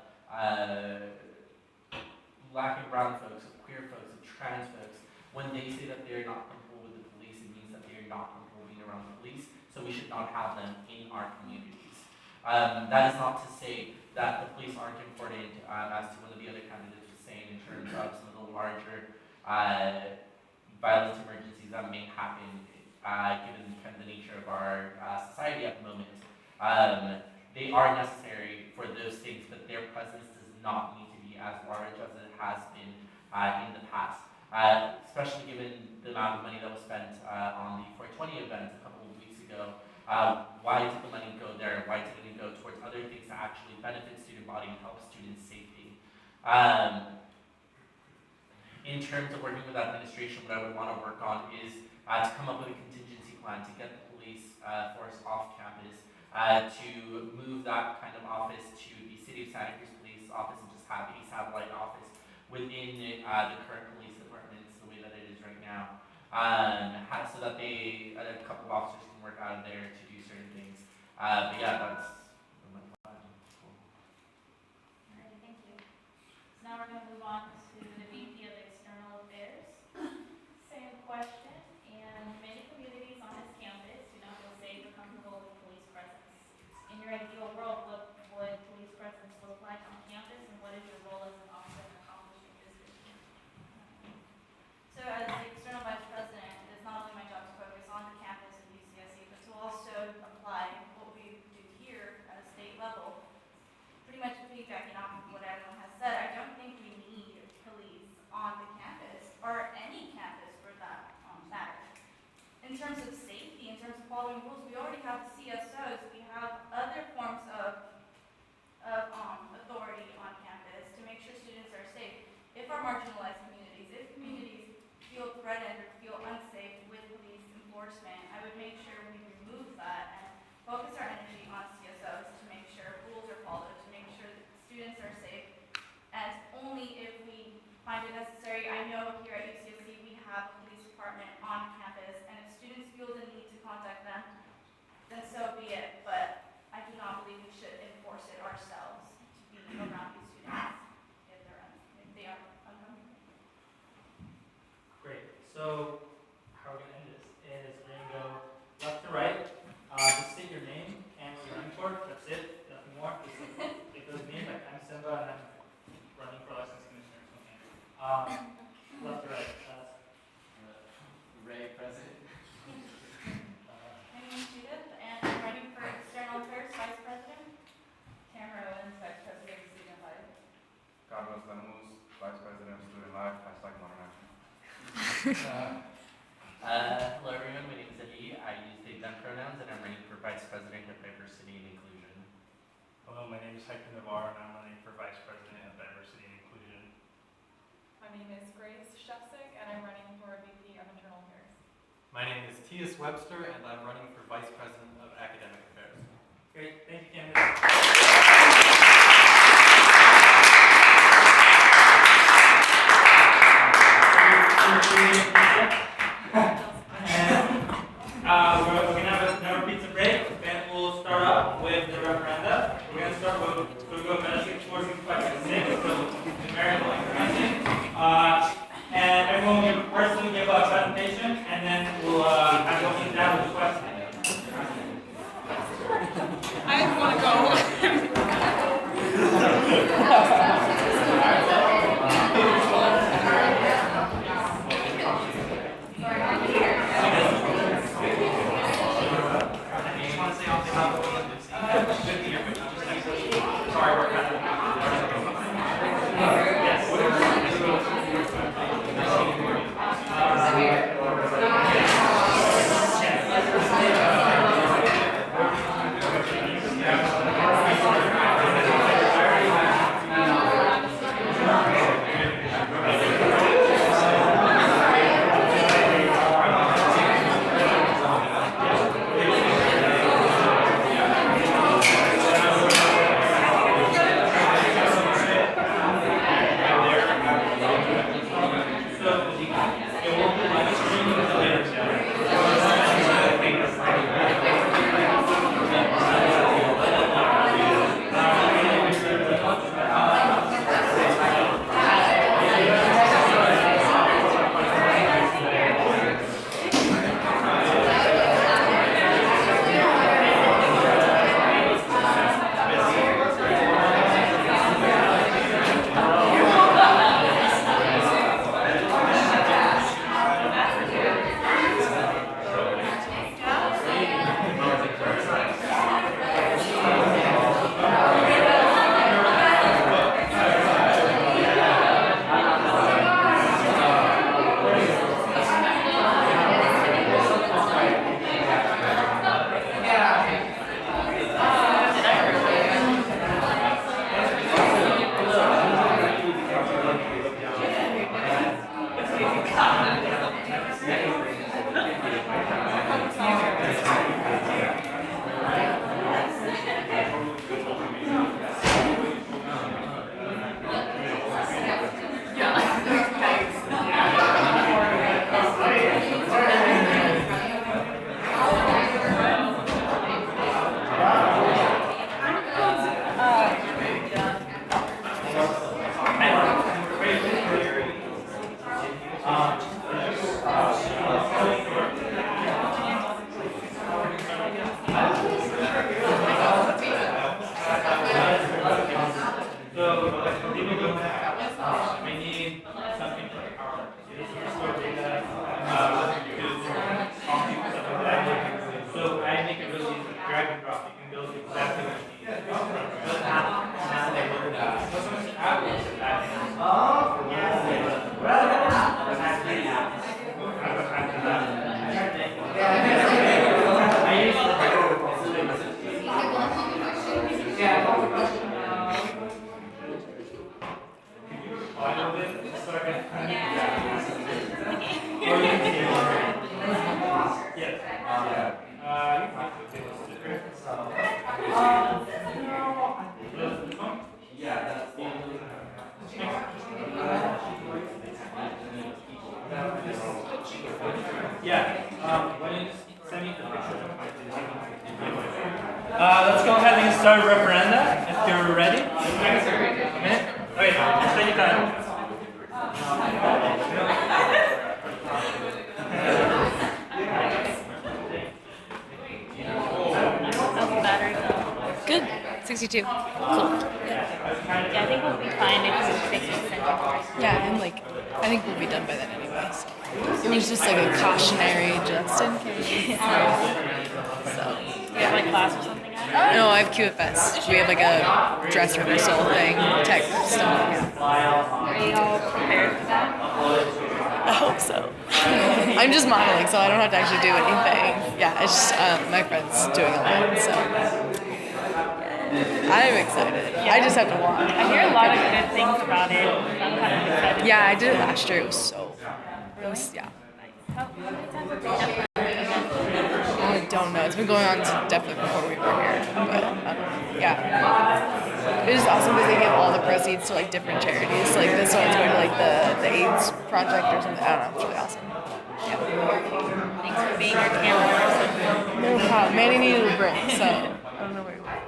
Black and brown folks, of queer folks, of trans folks, when they say that they're not comfortable with the police, it means that they're not comfortable being around the police, so we should not have them in our communities. That is not to say that the police aren't important, as to one of the other candidates was saying, in terms of some of the larger violence emergencies that may happen, given kind of the nature of our society at the moment. They are necessary for those things, but their presence does not need to be as large as it has been in the past. Especially given the amount of money that was spent on the 420 event a couple of weeks ago. Why did the money go there? Why didn't it go towards other things that actually benefit student body and help student safety? In terms of working with administration, what I would want to work on is to come up with a contingency plan to get the police force off campus, to move that kind of office to the City of Santa Cruz Police Office and just have a satellite office within the current police departments the way that it is right now, so that a couple of officers can work out of there to do certain things. But yeah, that's my plan. Cool. Alright, thank you. So now we're going to move on to the VP of External Affairs. Same question, and many communities on this campus do not feel safe or comfortable with police presence. In your ideal world, what would police presence look like on campus, and what is your role as an officer in accomplishing this vision? So as the external vice president, it is not only my job to focus on the campus of UCSC, but to also apply what we do here at a state level. Pretty much piggybacking off of what everyone has said, I don't think we need police on the campus, or any campus for that matter. In terms of safety, in terms of following rules, we already have CSOs, we have other forms of authority on campus to make sure students are safe. If our marginalized communities, if communities feel threatened or feel unsafe with police enforcement, I would make sure we remove that and focus our energy on CSOs to make sure rules are followed, to make sure that students are safe. And only if we find it necessary, I know here at UCSC we have a police department on campus, and if students feel the need to contact them, then so be it. But I do not believe we should enforce it ourselves to be around these students if they are uncomfortable. Great. So how we're going to end this is we're going to go left to right. Just state your name and what you're running for. That's it. Nothing more. It goes me, like I'm Simba, and I'm running for license commissioner or something. Left to right. Ray, president. My name is Judith, and I'm running for External Affairs Vice President. Tamara Owens, Vice President of Student Life. Carlos Lemus, Vice President of Student Life, #Modern Action. Hello everyone, my name is Ali. I use they them pronouns, and I'm running for Vice President of Diversity and Inclusion. Hello, my name is Hector Navarro, and I'm running for Vice President of Diversity and Inclusion. My name is Grace Shefsik, and I'm running for VP of Internal Affairs. My name is T.S. Webster, and I'm running for Vice President of Academic Affairs. Great. Thank you, candidates. We're going to have another pizza break, and we'll start up with the referenda. We're going to start with, we'll go basic forcing question 6, so numerical incrementing. And everyone will personally give a presentation, and then we'll have going down with the question. I want to go. Yes. Yeah. Why don't you just send me the picture? Let's go ahead and start referenda if you're ready. A minute? Okay, take your time. How's the battery go? Good. 62. Cool. Yeah, I think we'll be fine if we fix the center first. Yeah, and like, I think we'll be done by then anyways. It was just like a cautionary just in case. So. Do you have like class or something at? No, I have QFS. We have like a dress rehearsal thing, tech stuff. Yeah. Are you all prepared for that? I hope so. I'm just modeling, so I don't have to actually do anything. Yeah, it's just my friend's doing a lot, so I'm excited. Yeah. I just have to walk. I hear a lot of good things about it. I'm kind of excited. Yeah, I did it last year. It was so. It was, yeah. How many times have they done I don't know. It's been going on definitely before we were here, but yeah. It was awesome because they give all the proceeds to like different charities. So, like this one's going to like the AIDS project or something. I don't know. It's really awesome. Yeah. Thanks for being our camera person. No problem. Manny needed a break, so I don't know where he went.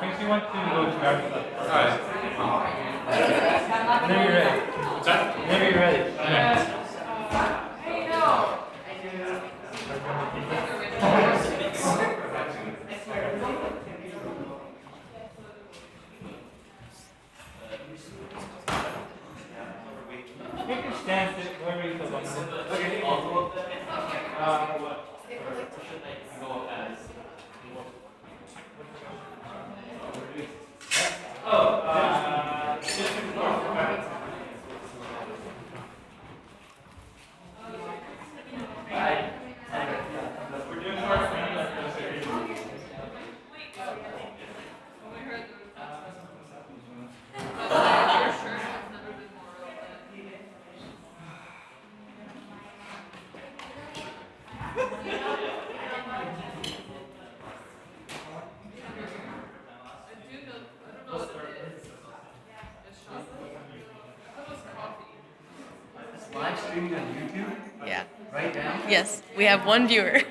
Makes you want to go to Africa. Alright. Whenever you're ready. What's that? Whenever you're ready. Take your stance wherever you feel comfortable. Okay. Live streaming on YouTube? Yeah. Right now? Yes, we have one viewer.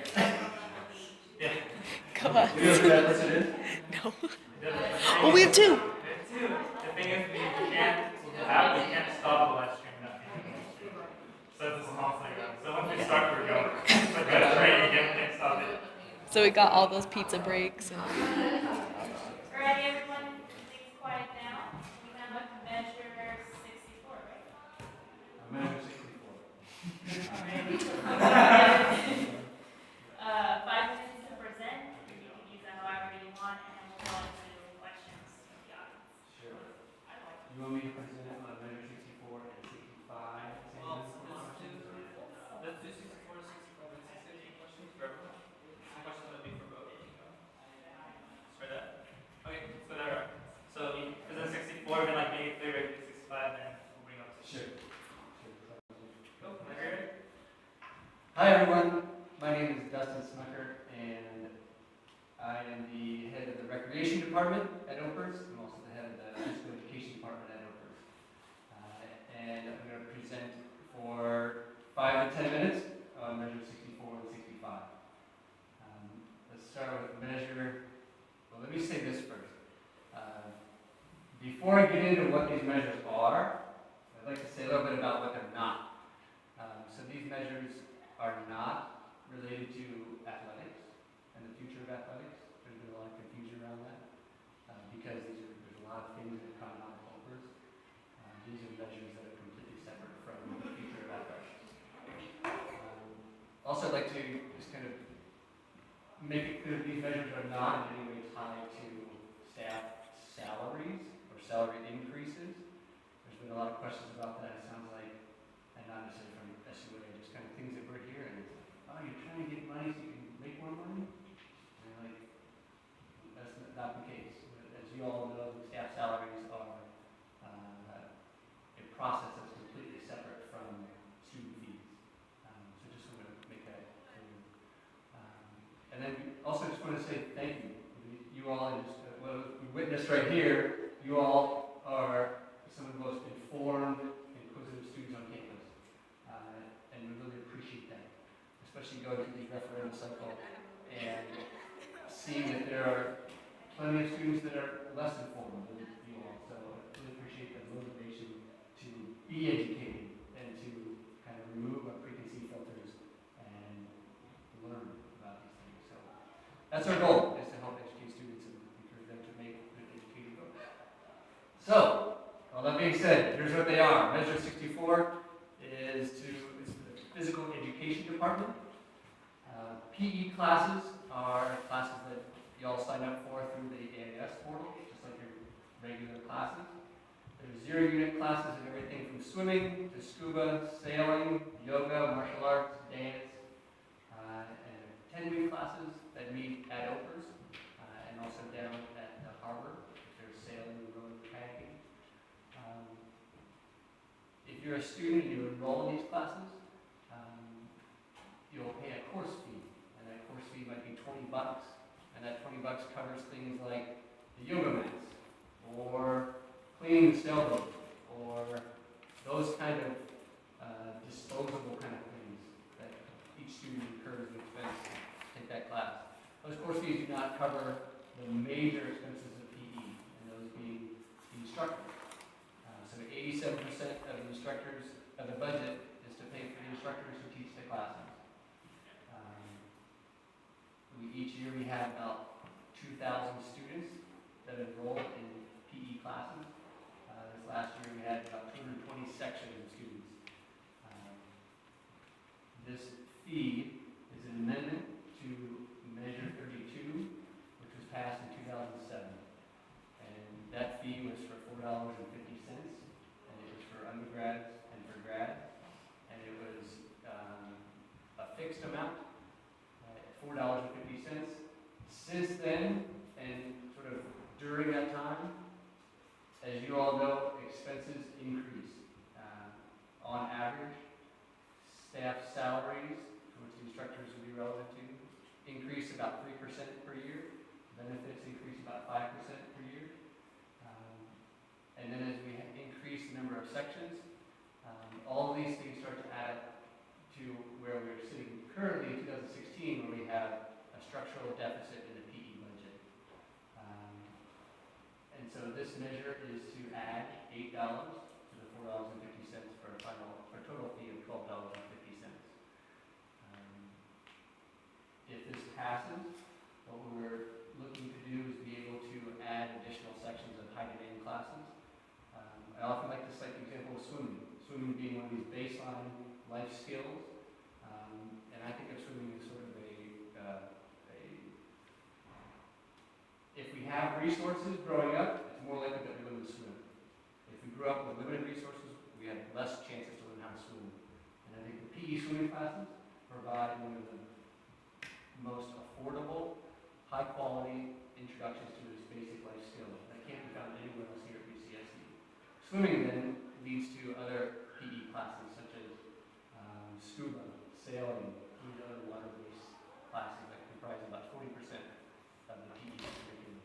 Go on. You know who that person is? No. Well, we have two. The thing is, we can't stop the live stream without being so it's just constantly going. So once we start, we're going. But that's right, you can't stop it. So we got all those pizza breaks and. Alrighty, everyone, please quiet down. We have measure 64, right? Measure 64. 5 minutes to present. You can use that however you want, and then we'll go into questions from the audience. Sure. You want me to present it on measure 64 and 65? Well, let's do 64, 65, and 68 questions for everyone. Some questions will be for both. For that? Okay, so that right. So you present 64, then like make it clear if it's 65, then we'll bring up 68. Sure. Go, whenever you're ready. Hi everyone, my name is Dustin Smucker and I am the head of the recreation department at Opers. I'm also the head of the physical education department at Opers. And I'm going to present for 5 to 10 minutes on measure 64 and 65. Let's start with measure, well let me say this first. Before I get into what these measures are, I'd like to say a little bit about what they're not. So these measures are not related to athletics and the future of athletics. There's been a lot of confusion around that because there's a lot of things that have come out of Opers. These are measures that are completely separate from the future of athletics. Also, I'd like to just kind of make it clear that these measures are not in any way tied to staff salaries or salary increases. There's been a lot of questions about that. It sounds like, and not necessarily from SUA, just kind of things that we're hearing. It's, oh, you're trying to get money so you can make more money? And like, that's not the case. As you all know, the staff salaries are a process that's completely separate from student fees. So just want to make that clear. And then we also just want to say thank you. You all, and just what we witnessed right here, you all are some of the most informed, inquisitive students on campus. And we really appreciate that, especially going through the referendum cycle and seeing that there are plenty of students that are less informed than you all. So I really appreciate the motivation to be educated and to kind of remove our preconceived filters and learn about these things. So that's our goal, is to help educate students and encourage them to make good educated votes. So, all that being said, here's what they are. Measure 64 is the physical education department. PE classes are classes that you all sign up for through the AIS portal, just like your regular classes. There's 0-unit classes in everything from swimming to scuba, sailing, yoga, martial arts, dance, and 10-week classes that meet at Opers, and also down at the harbor, if there's sailing, rowing, kayaking. If you're a student and you enroll in these classes, you'll pay a course fee, and that course fee might be $20, and that $20 covers things like the yoga mats, or cleaning the sailboat, or those kind of disposable kind of things that each student incurs an expense to take that class. Those course fees do not cover the major expenses of PE, and those being the instructors. So 87% of the instructors of the budget is to pay for the instructors who teach the classes. Each year we have about 2,000 students that enroll in PE classes. This last year we had about 220 sections of students. This fee is an amendment to Measure 32, which was passed in 2007. And that fee was for $4.50, and it was for undergrads and for grads. And it was a fixed amount at $4.50. Since then, and sort of during that time, as you all know, expenses increase. On average, staff salaries, which the instructors would be relevant to, increase about 3% per year. Benefits increase about 5% per year. And then as we increase the number of sections, all of these things start to add up to where we're sitting currently in 2016, where we have a structural deficit in the PE budget. And so this measure is to add $8 to the $4.50 for a total fee of $12.50. If this passes, what we're looking to do is be able to add additional sections of high-demand classes. I often like to cite the example of swimming. Swimming being one of these baseline life skills. And I think of swimming as sort of if we have resources growing up, it's more likely that we learn to swim. If we grew up with limited resources, we have less chances to learn how to swim. And I think the PE swimming classes provide one of the most affordable, high-quality introductions to this basic life skill that can't be found anywhere else here at UCSD. Swimming then leads to other PE classes such as scuba, sailing, and other water-based classes that comprise about 40% of the PE curriculum.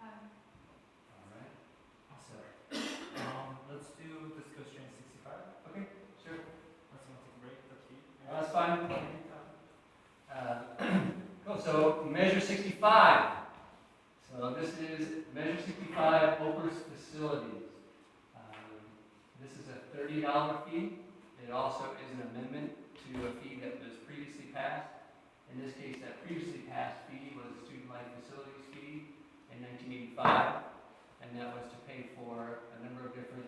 All right. So, let's go straight to 65. Okay, sure. Unless you want to take a break, it's up to you. That's fine. Cool. So measure 65. So this is measure 65 Opers facilities. This is a $30 fee. It also is an amendment to a fee that was previously passed. In this case, that previously passed fee was the Student Life Facilities fee in 1985, and that was to pay for a number of different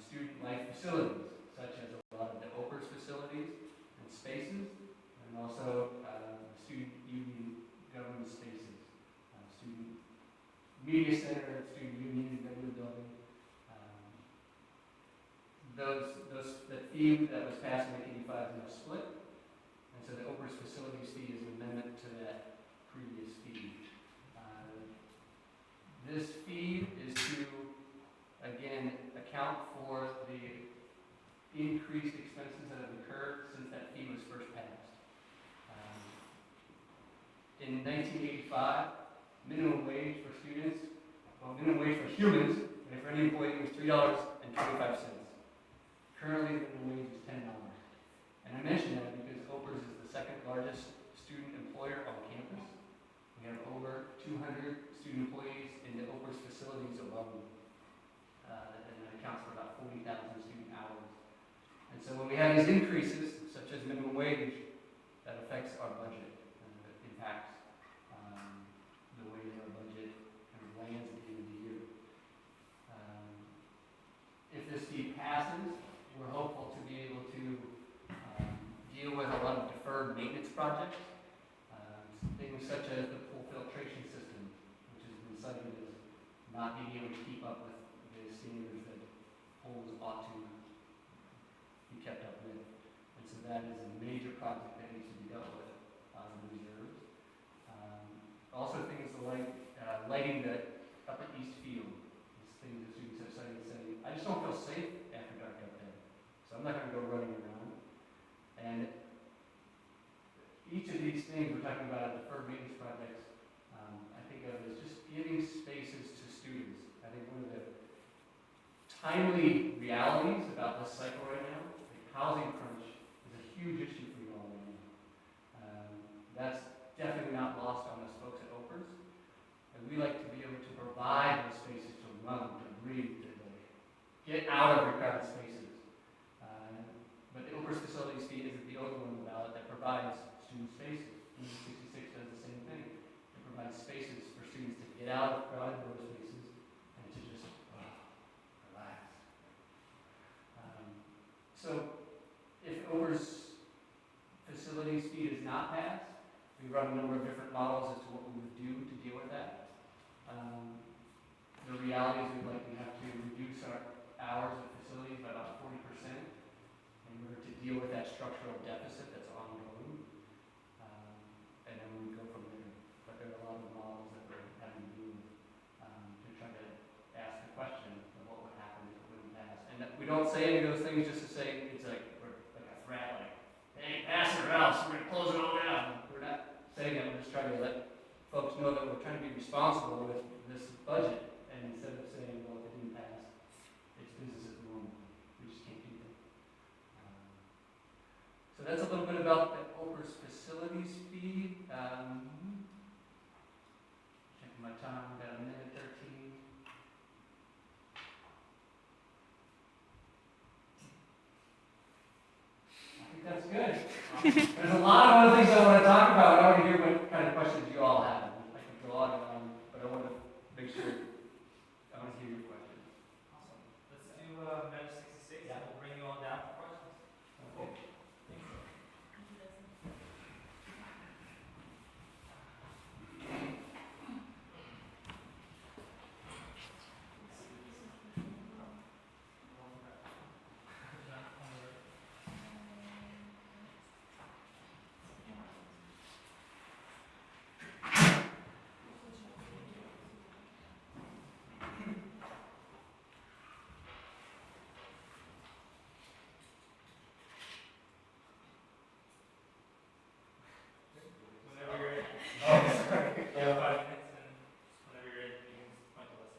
student life facilities, such as a lot of the Opers facilities and spaces, and also student union government spaces, student media center, student union government building. The fee that was passed in 1985 is now split, and so the Opers facilities fee is an amendment to that previous fee. This fee is to, again, account for the increased expenses that have occurred since that fee was first passed. in 1985, minimum wage for students, well, minimum wage for humans, and for any employee was $3.25. Currently, the minimum wage is $10. And I mention that because OPERS is the second largest student employer on campus. We have over 200 student employees in the OPERS facilities alone. And that accounts for about 40,000 student hours. And so when we have these increases, such as minimum wage, that affects our budget and it impacts the way that our budget kind of lands at the end of the year. If this fee passes, we're hopeful to be able to deal with a lot of deferred maintenance projects, things such as the pool filtration system, which has been cited as not being able to keep up with the standards that pools ought to be kept up with. And so that is a major project that needs to be dealt with on the reserves. Also things like lighting the upper east field. It's things that students have cited saying, I just don't feel safe after dark up there. So I'm not going to go running around. And each of these things we're talking about deferred maintenance projects, I think of as just giving spaces to students. I think one of the timely realities about this cycle right now, the housing crunch is a huge issue for you all right now. That's definitely not lost on us folks at OPERS. And we like to be able to provide those spaces to run, to breathe, to get out of required spaces. But the OPERS facilities fee isn't the only one on the ballot that provides student spaces. 66 does the same thing. It provides spaces for students to get out of crowded door spaces and to just relax. So if OPERS facilities fee does not pass, we run a number of different models as to what we would do to deal with that. The reality is we'd likely have to reduce our hours of facilities by about 40% in order to deal with that structural deficit that's ongoing. And then we go from there. But there are a lot of models that we're having to do to try to ask the question of what would happen if it wouldn't pass. And we don't say any of those things just to say it's like we're like a threat, like, hey, pass it or else we're going to close it all down. We're not saying that. We're just trying to let folks know that we're trying to be responsible with this budget. And instead of saying, well, if it didn't pass, it's business as normal. We just can't do that. So that's a little bit about the OPERS facilities fee. Checking my time, we've got a minute 13. I think that's good. There's a lot of other things I want to talk about. I want to hear what kind of questions you all have. I could go on and on, but I want to make sure I want to hear your questions. Awesome. Let's do Measure 66. Yeah. We'll bring you all down for questions. Okay. Whenever you're ready. Oh, sorry. You have 5 minutes, and whenever you're ready, you can just point to us.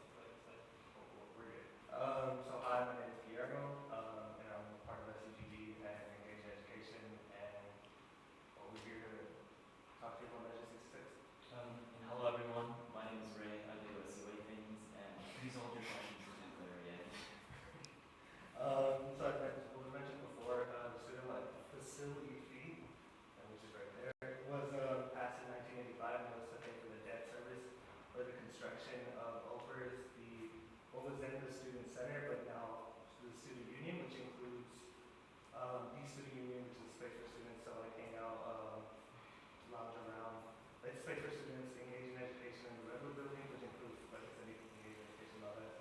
We're good. So hi, my name is Guillermo, and I'm part of SUGD and Engage in Education, and we're here to talk to you about Measure 66. And hello everyone, my name is Ray, I do SUA things, and please hold your questions until the very end. So as we mentioned before, the student facility fee, which is right there, was passed in 1985 and was to pay for the debt service for the construction of OPERS, what was then the student center, but now the student union, which includes the student union, which is space for students to like hang out, lounge around. It's space for students engage in education in the regular building, which includes, like I said, engage in education and all that,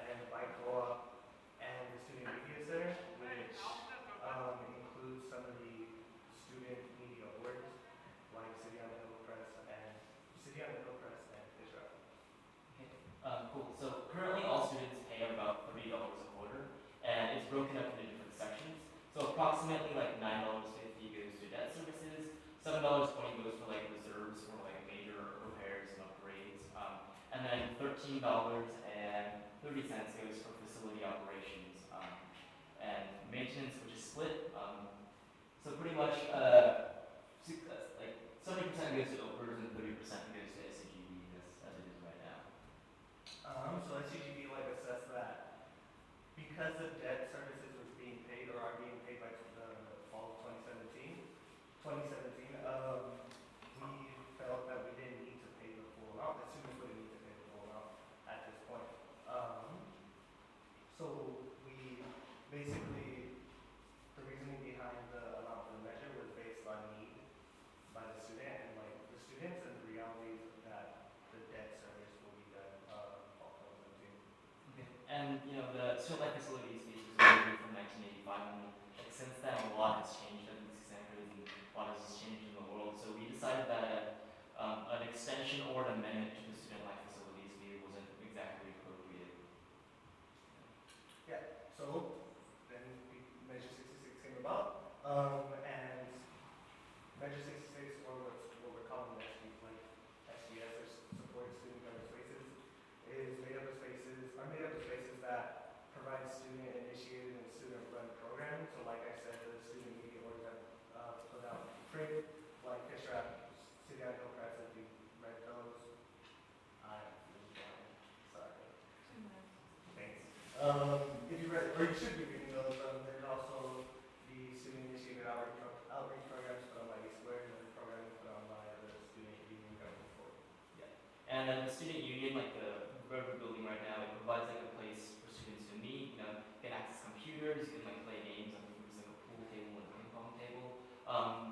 and the bike co-op and the student media center, which includes some of the student media awards, like City on the Hill Press and Israel. Okay, cool. So currently all students pay about $3 a quarter, and it's broken up into different sections. So approximately like $9.50 $17.30 goes for facility operations, and maintenance, which is split. So pretty much, like 70% goes to OPERS and 30% goes to SCGB as it is right now. So SCGB like assessed that because the debt services was being paid or are being paid by the fall of 2017, we felt that we didn't need to pay the full amount. The students wouldn't need to pay the full amount at this point. So we basically, the reasoning behind the amount for the measure was based on need by the student and like the students and the reality that the debt service will be done fall 2017. Okay. And you know the student life facilities piece was originally from 1985, and like, since then a lot has changed at these centers and a lot has changed in the world. So we decided that an extension or an amendment to the student life facilities fee wasn't exactly appropriate. Yeah. So then Measure 66 came about, and Measure 66, or what we're calling the SGS, or Support Student Government Spaces, is made up of spaces that provide student-initiated and student-run programs. So like I said, the student media orgs that put out print, like Fish Wrap, City on Hillcrest, if you read those. I'm really blind. Sorry. Thanks. If you read, or you should be reading those, there's also the student-initiated outreach programs put on by East Square and the programs put on by the Student Union Government Board. And then the student union, like the River building right now, it provides like a place for students to meet, you know, get access to computers, you can like play games, I think there's like a pool table and a ping pong table.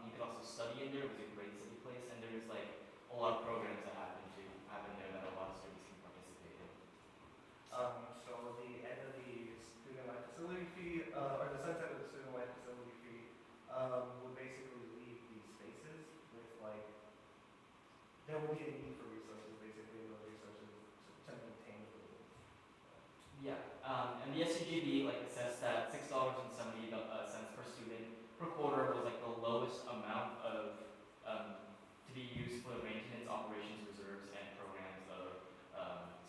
You can also study in there, it was a great study place, and there's like a lot of programs that happen there that a lot of students can participate in. So the end of the student life facility fee, or the sunset of the student life facility fee, would basically leave these spaces with like, there will be a need for resources, basically, no resources to maintain the building. Yeah, and the SCGB like assessed that $6.70 per student per quarter was like the lowest amount of to be used for the maintenance, operations, reserves, and programs of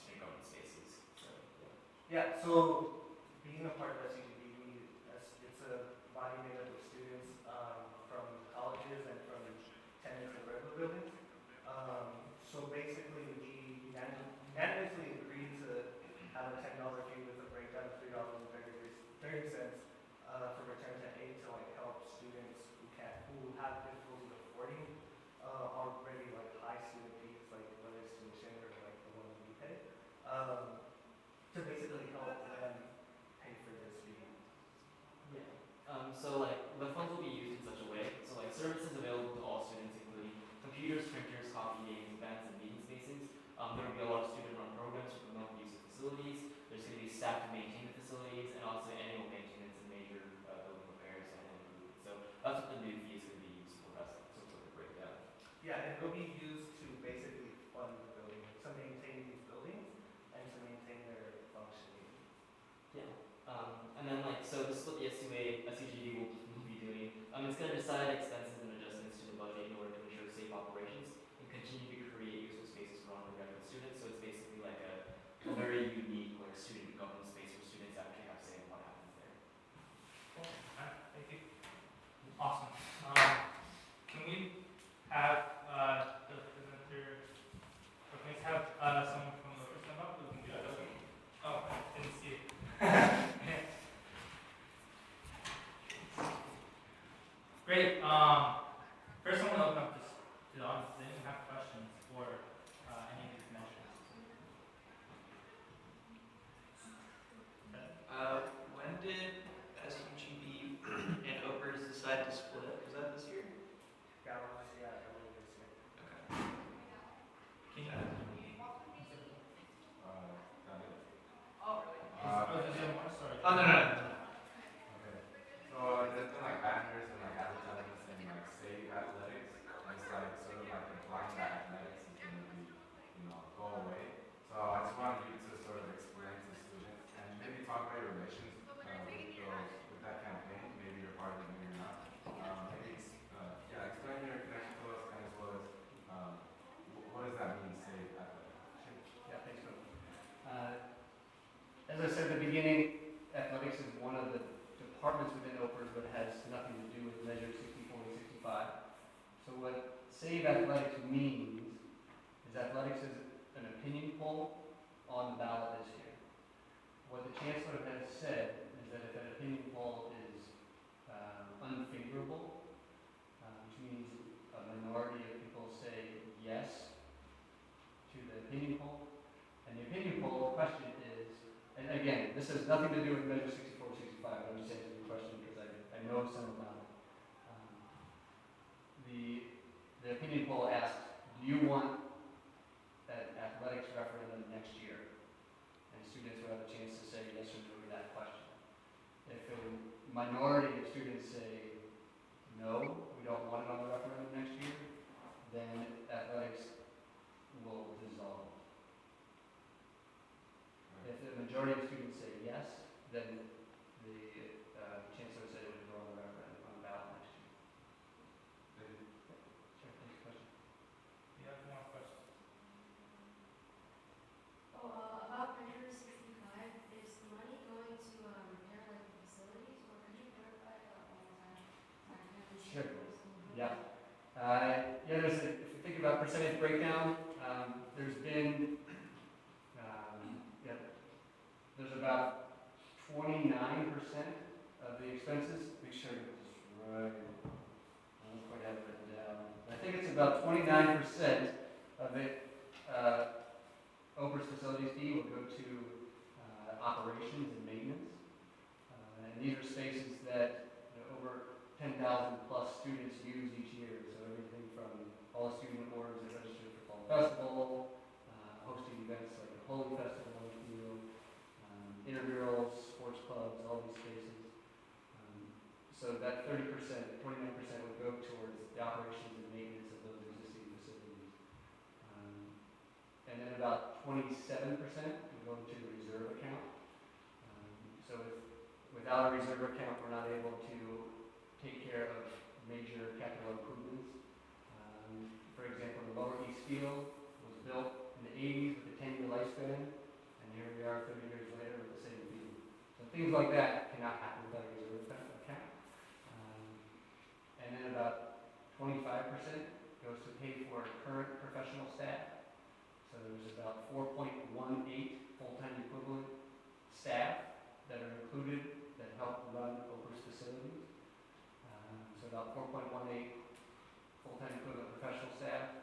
student government spaces. So Yeah, so being a part of SCGB, it's a body made up of students from colleges and from tenants and regular buildings. So basically, we unanimously agreed to have a $10 fee with a breakdown of $3.30 for return to aid to like help students who have difficulty affording already like high student fees, like whether it's tuition or like the one we pay, to basically help them pay for this fee. yeah. So like the funds will be used in such a way. So like services available to all students, including computers, printers, coffee games, events, and meeting spaces. There will be a lot of student-run programs to promote the use of facilities. There's going to be staff to maintain the facilities, and also annual maintenance and major building repairs and improvements. So that's what the new fee is going to be used for. That's some sort of breakdown. Yeah, and it'll be used to basically fund the building, to maintain these buildings and to maintain their functioning. Yeah. And then like so this is what the SCGD will be doing. It's going to decide expenses and adjustments to the budget in order to ensure safe operations and continue to create useful spaces for undergraduate students. So it's basically like a very unique like student government space where students actually have say in what happens there. Cool. Alright, thank you. Awesome. Can we have the presenter, or can we have someone from the come up? We can do that. Oh, I didn't see it. Great. First I want to open up this to the audience. Does anyone have questions for any of these measures? When did SUGB and OPERS decide to split? Was that this year? That was, yeah, earlier this year. Okay. Can you got it. Oh, really? is there more? Sorry. Oh, no. Okay. So there's been like banners and like advertisements and like state athletics. And it's like sort of like implying that athletics is going to be, you know, is athletics is an opinion poll on the ballot this year. What the chancellor has said is that if an opinion poll is unfavorable, which means a minority of people say yes to the opinion poll, and the opinion poll question is, and again, this has nothing to do with Measure 64, 65. I'm just answering the question because I know some about it. The opinion poll asks, do you want an athletics referendum next year? And students will have a chance to say yes or no to that question. If a minority of students say no, we don't want it on the referendum next year, then athletics will dissolve. If the majority of students say yes, then the chancellor said it would go on the referendum on the ballot next year. Sure, next question. You have more questions? About Measure 65, is the money going to repair like the facilities, or could you clarify that one more time? Sure. Yeah. If you think about percentage breakdown, there's been, there's about 29% of the expenses. Make sure I get this right. I don't quite have it written down. I think it's about 29% of it. OPERS facilities fee will go to operations and maintenance. And these are spaces that over 10,000 plus students use each year. So everything from all the student boards that register for Fall Festival, hosting events like the Holy Festival, intramurals, sports clubs, all these spaces. So that 30%, 29% would go towards the operations and maintenance of those existing facilities. And then about 27% would go into the reserve account. So without a reserve account, we're not able to take care of major capital improvements. For example, the Lower East Field was built in the 80s with a 10-year lifespan, and here we are 30 years later with the same field. So things like that cannot happen without a reserve account. And then about 25% goes to pay for current professional staff. So there's about 4.18 full-time equivalent staff that are included that help run OPERS facilities. So about 4.18 full-time equivalent professional staff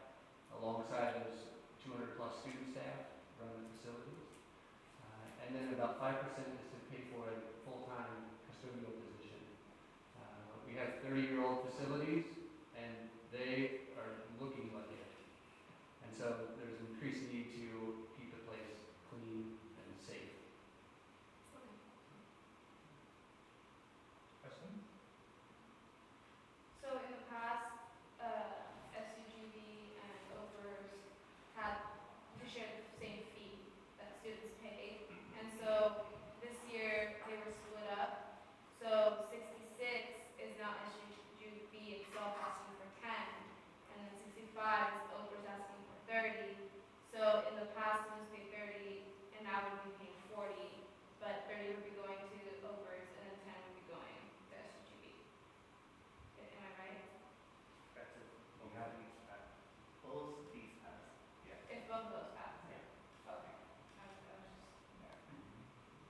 alongside those 200 plus student staff run the facilities. And then about 5% is to pay for a full-time custodial position. We have 30-year-old facilities and they are looking like it. And so there's an increased need to keep the place clean and safe. Question? So in the past, SUGB and OPERS had to share the same fee that students pay. And so this year they were split up. So 66 is now SUGB itself asking for 10, and then 65 is OPERS asking for 30. So in the past students paid 30, and now we'd be paying 40, but 30 would be going to OPERS, and then 10 would be going to SUGB. Am I right? That's it. Both these paths. Yeah. If both of those pass. Yeah. Okay. I was just.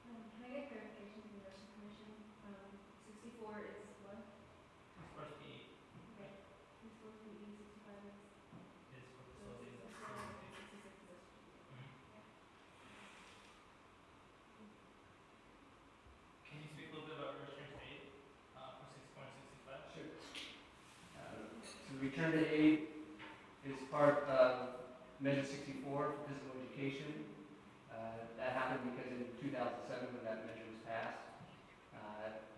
Can I get clarification from the Investment Commission? 64 is what? First PE Okay. 64 is PE, 65 is. is for facilities. Can you speak a little bit about return to aid for 64 and 65? Sure. So return to aid is part of Measure 64 for physical education. That happened because in 2007 when that measure was passed,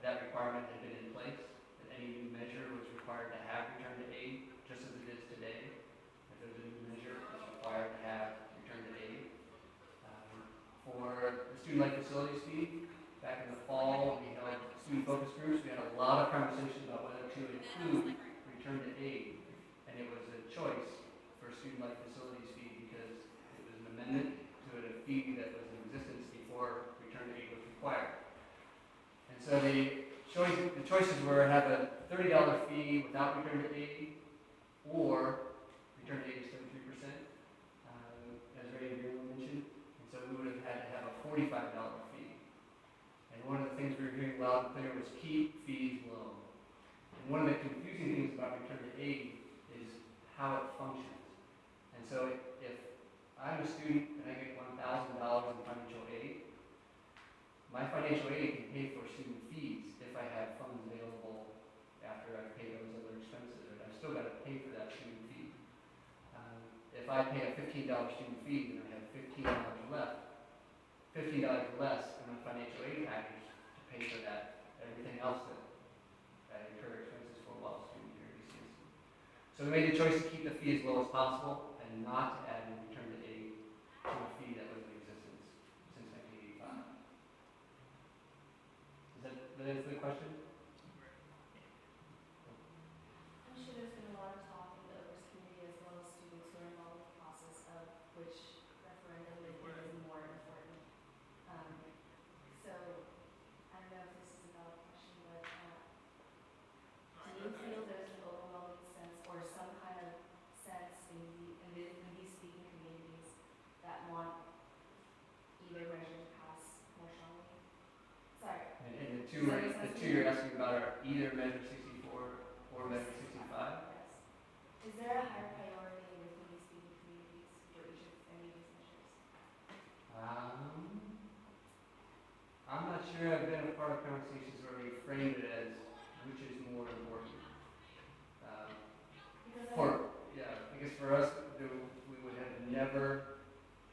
that requirement had been in place, that any new measure was required to have return to aid, just as it is today. If there's a new measure, it's required to have return to aid. For the student life facilities fee, back in the fall, we held student focus groups. We had a lot of conversations about whether to include return to aid. And it was a choice for student life facilities fee because it was an amendment to a fee that was in existence before return to aid was required. And so the choices were have a $30 fee without return to aid, or return to aid is 33%. $45 fee. And one of the things we were hearing loud and clear was keep fees low. And one of the confusing things about return to aid is how it functions. And so if I'm a student and I get $1,000 in financial aid, my financial aid can pay for student fees if I have funds available after I've paid those other expenses. But I've still got to pay for that student fee. If I pay a $15 student fee, then I have $15 left. $15 less in my financial aid package to pay for that, everything else that I incur expenses for while a student here at ECSU. So we made the choice to keep the fee as low as possible and not to add in return to aid to a fee that was in existence since 1985. Does that answer the question? I'm sure there's been a lot of talk in the OPERS community as well as students who are involved in the process of which referendum they think is more important. So I don't know if this is a valid question, but do you feel there's an overwhelming sense or some kind of sense in these speaking communities that want either measure to pass more strongly? Sorry. And the two you're asking about are either Measure 64 or Measure 65? Yes. Is there a higher priority within these speaking communities for each of any of these measures? I'm not sure. I've been a part of conversations where we framed it as which is more important. I guess for us, we would have never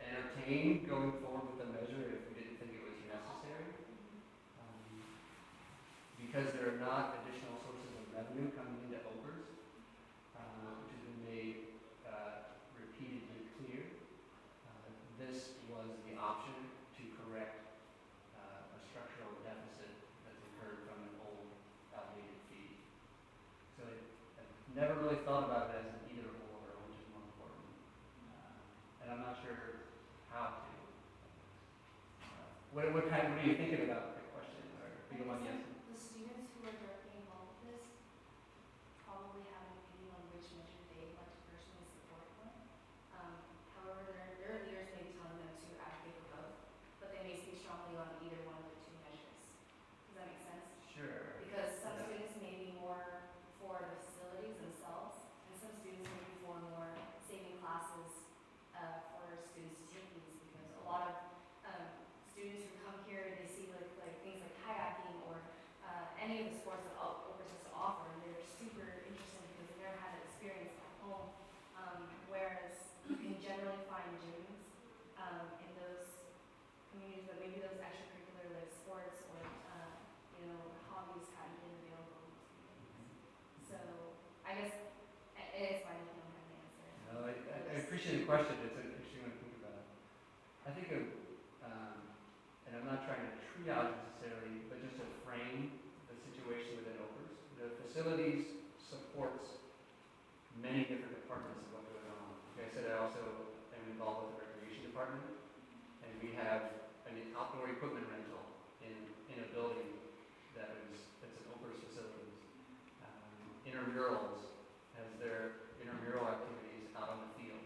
entertained going forward with the measure if we didn't think it was necessary. Because there are not additional sources of revenue coming into OPERS, which has been made repeatedly clear. This was the option to correct a structural deficit that's incurred from an old, outdated fee. So I've never really thought about it as an either or, which is more important. And I'm not sure how to. What are you thinking about the question? Or do you want to guess? The students who are directly involved with this probably have an opinion on which measure they want to personally support them. However, their leaders may be telling them to advocate for both, but they may speak strongly on either one of the two measures. Does that make sense? Sure. Because some students may be more for the facilities themselves, and some students may be for more saving classes for students to take these, because a lot of students who come here, they see like things like kayaking or any of the sports that OPERS has to offer, and they're super interested because they never had that experience at home. Whereas you can generally find gyms in those communities, but maybe those extracurricular like sports or hobbies hadn't been available in those communities. So I guess it is fine if you don't have an answer. No, I appreciate the question. It's an interesting one to think about. I think of, and I'm not trying to triage necessarily, but just to frame the situation within OPERS. The facilities supports many different departments of what goes on. Like I said, I also am involved with the recreation department, and we have an outdoor equipment rental in a building that's an OPERS facility. Intramurals has their intramural activities out on the field.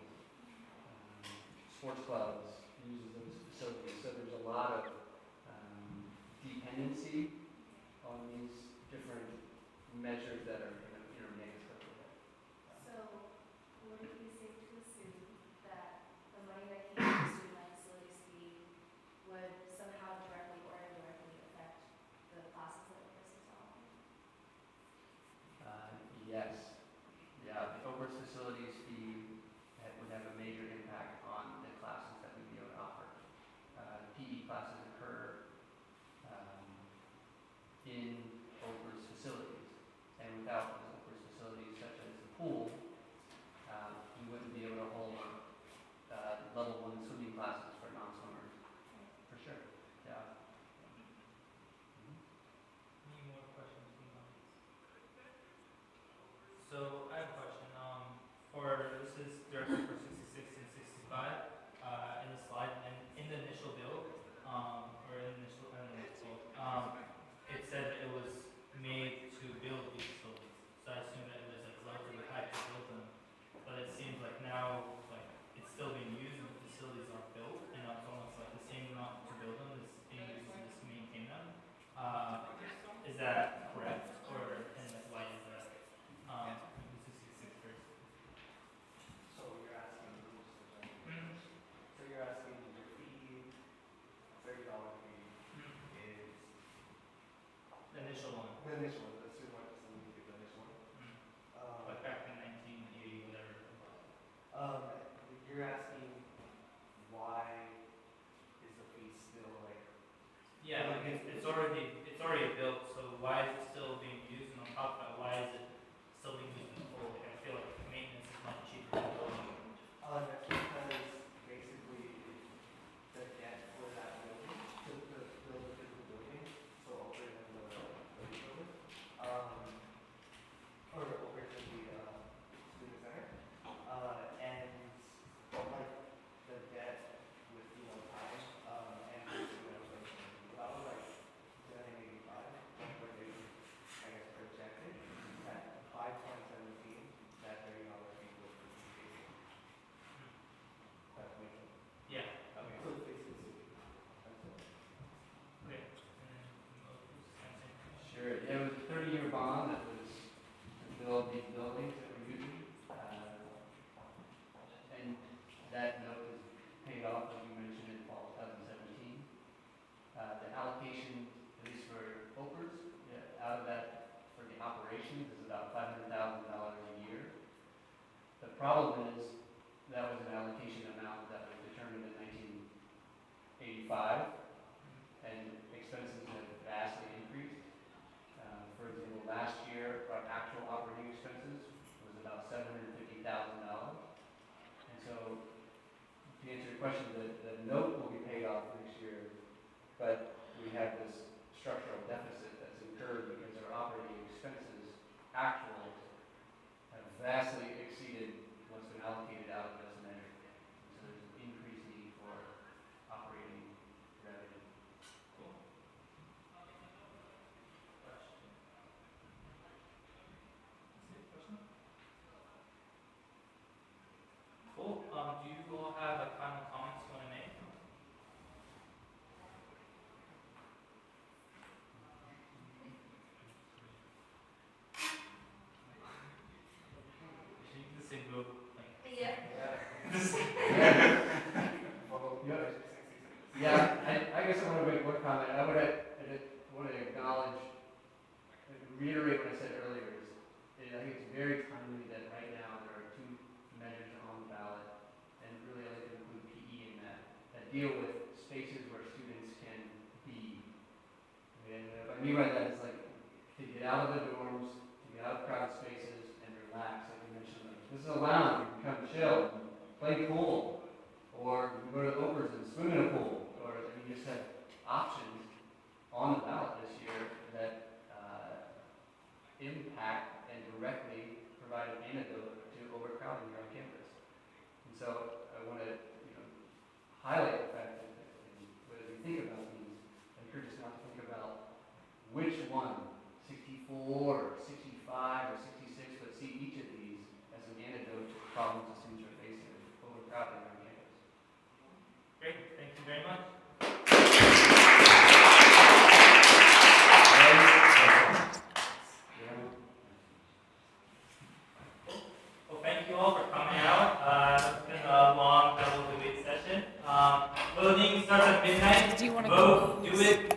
Sports clubs uses those facilities. So there's a lot of dependency on these different measures that are intermixed with it. So would it be safe to assume that the money that came from student life facilities fee would somehow directly or indirectly affect the classes that OPERS is offering? Yes. Yeah, the OPERS facilities fee would have a major impact on the classes that we'd be able to offer. PE classes occur in OPERS facilities, and without the initial one, the student life facility fee, the initial one. Like back in 1980, whatever. You're asking why is the fee still like? Yeah, like it's already built, so why is it still being used? And on top of that, why is it still being used in full? Like, I feel like maintenance is much cheaper than building. That's because basically the debt for that building, to build a physical building, so older than the building, or older than the student center, and like the debt with time, and basically inflation. That was like 1985, when they, I guess, projected that by 2017 that $30 fee was increasing. That's making. Yeah. Okay, so it's basically that's it. Okay. Sure. Yeah, it was a 30-year bond that was to build these buildings that we're using. And that note is paid off, as you mentioned, in fall 2017. The allocation, at least for Opers, out of that for the operations is about $500,000 a year. The problem is that was an allocation amount that was determined in 1985, and expenses have vastly increased. For example, last year, our actual operating expenses was about $750,000. And so, to answer your question, the note will be paid off next year, but we have this structural deficit that's incurred because our operating expenses, actuals, have vastly exceeded what's been allocated out of this measure. And so there's an increased need for operating revenue. Cool. Cool. Do you all have like final comments you want to make? You should use the same group. Yeah. Yeah, I guess I want to make one comment. I want to acknowledge, reiterate what I said earlier. I think it's very timely that right now there are two measures on the ballot, and really I like to include PE in that deal with spaces where students can be. And what I mean by that is like to get out of the dorms, to get out of crowded spaces, and relax. Like you mentioned, like, this is a lounge. You can come chill, play pool, or you go to Opers and swim in a pool, or you just have options on the ballot this year that impact and directly provide an antidote to overcrowding here on campus. And so I want to highlight the fact that as we think about these, I encourage us not to think about which one, 64 or 65 or 66, but see each of these as an antidote to the problems the students are facing with overcrowding on campus. Great. Thank you very much. Well, thank you all for coming out. It's been a long double debate session. Voting starts at midnight. Do you want to Vote. Do it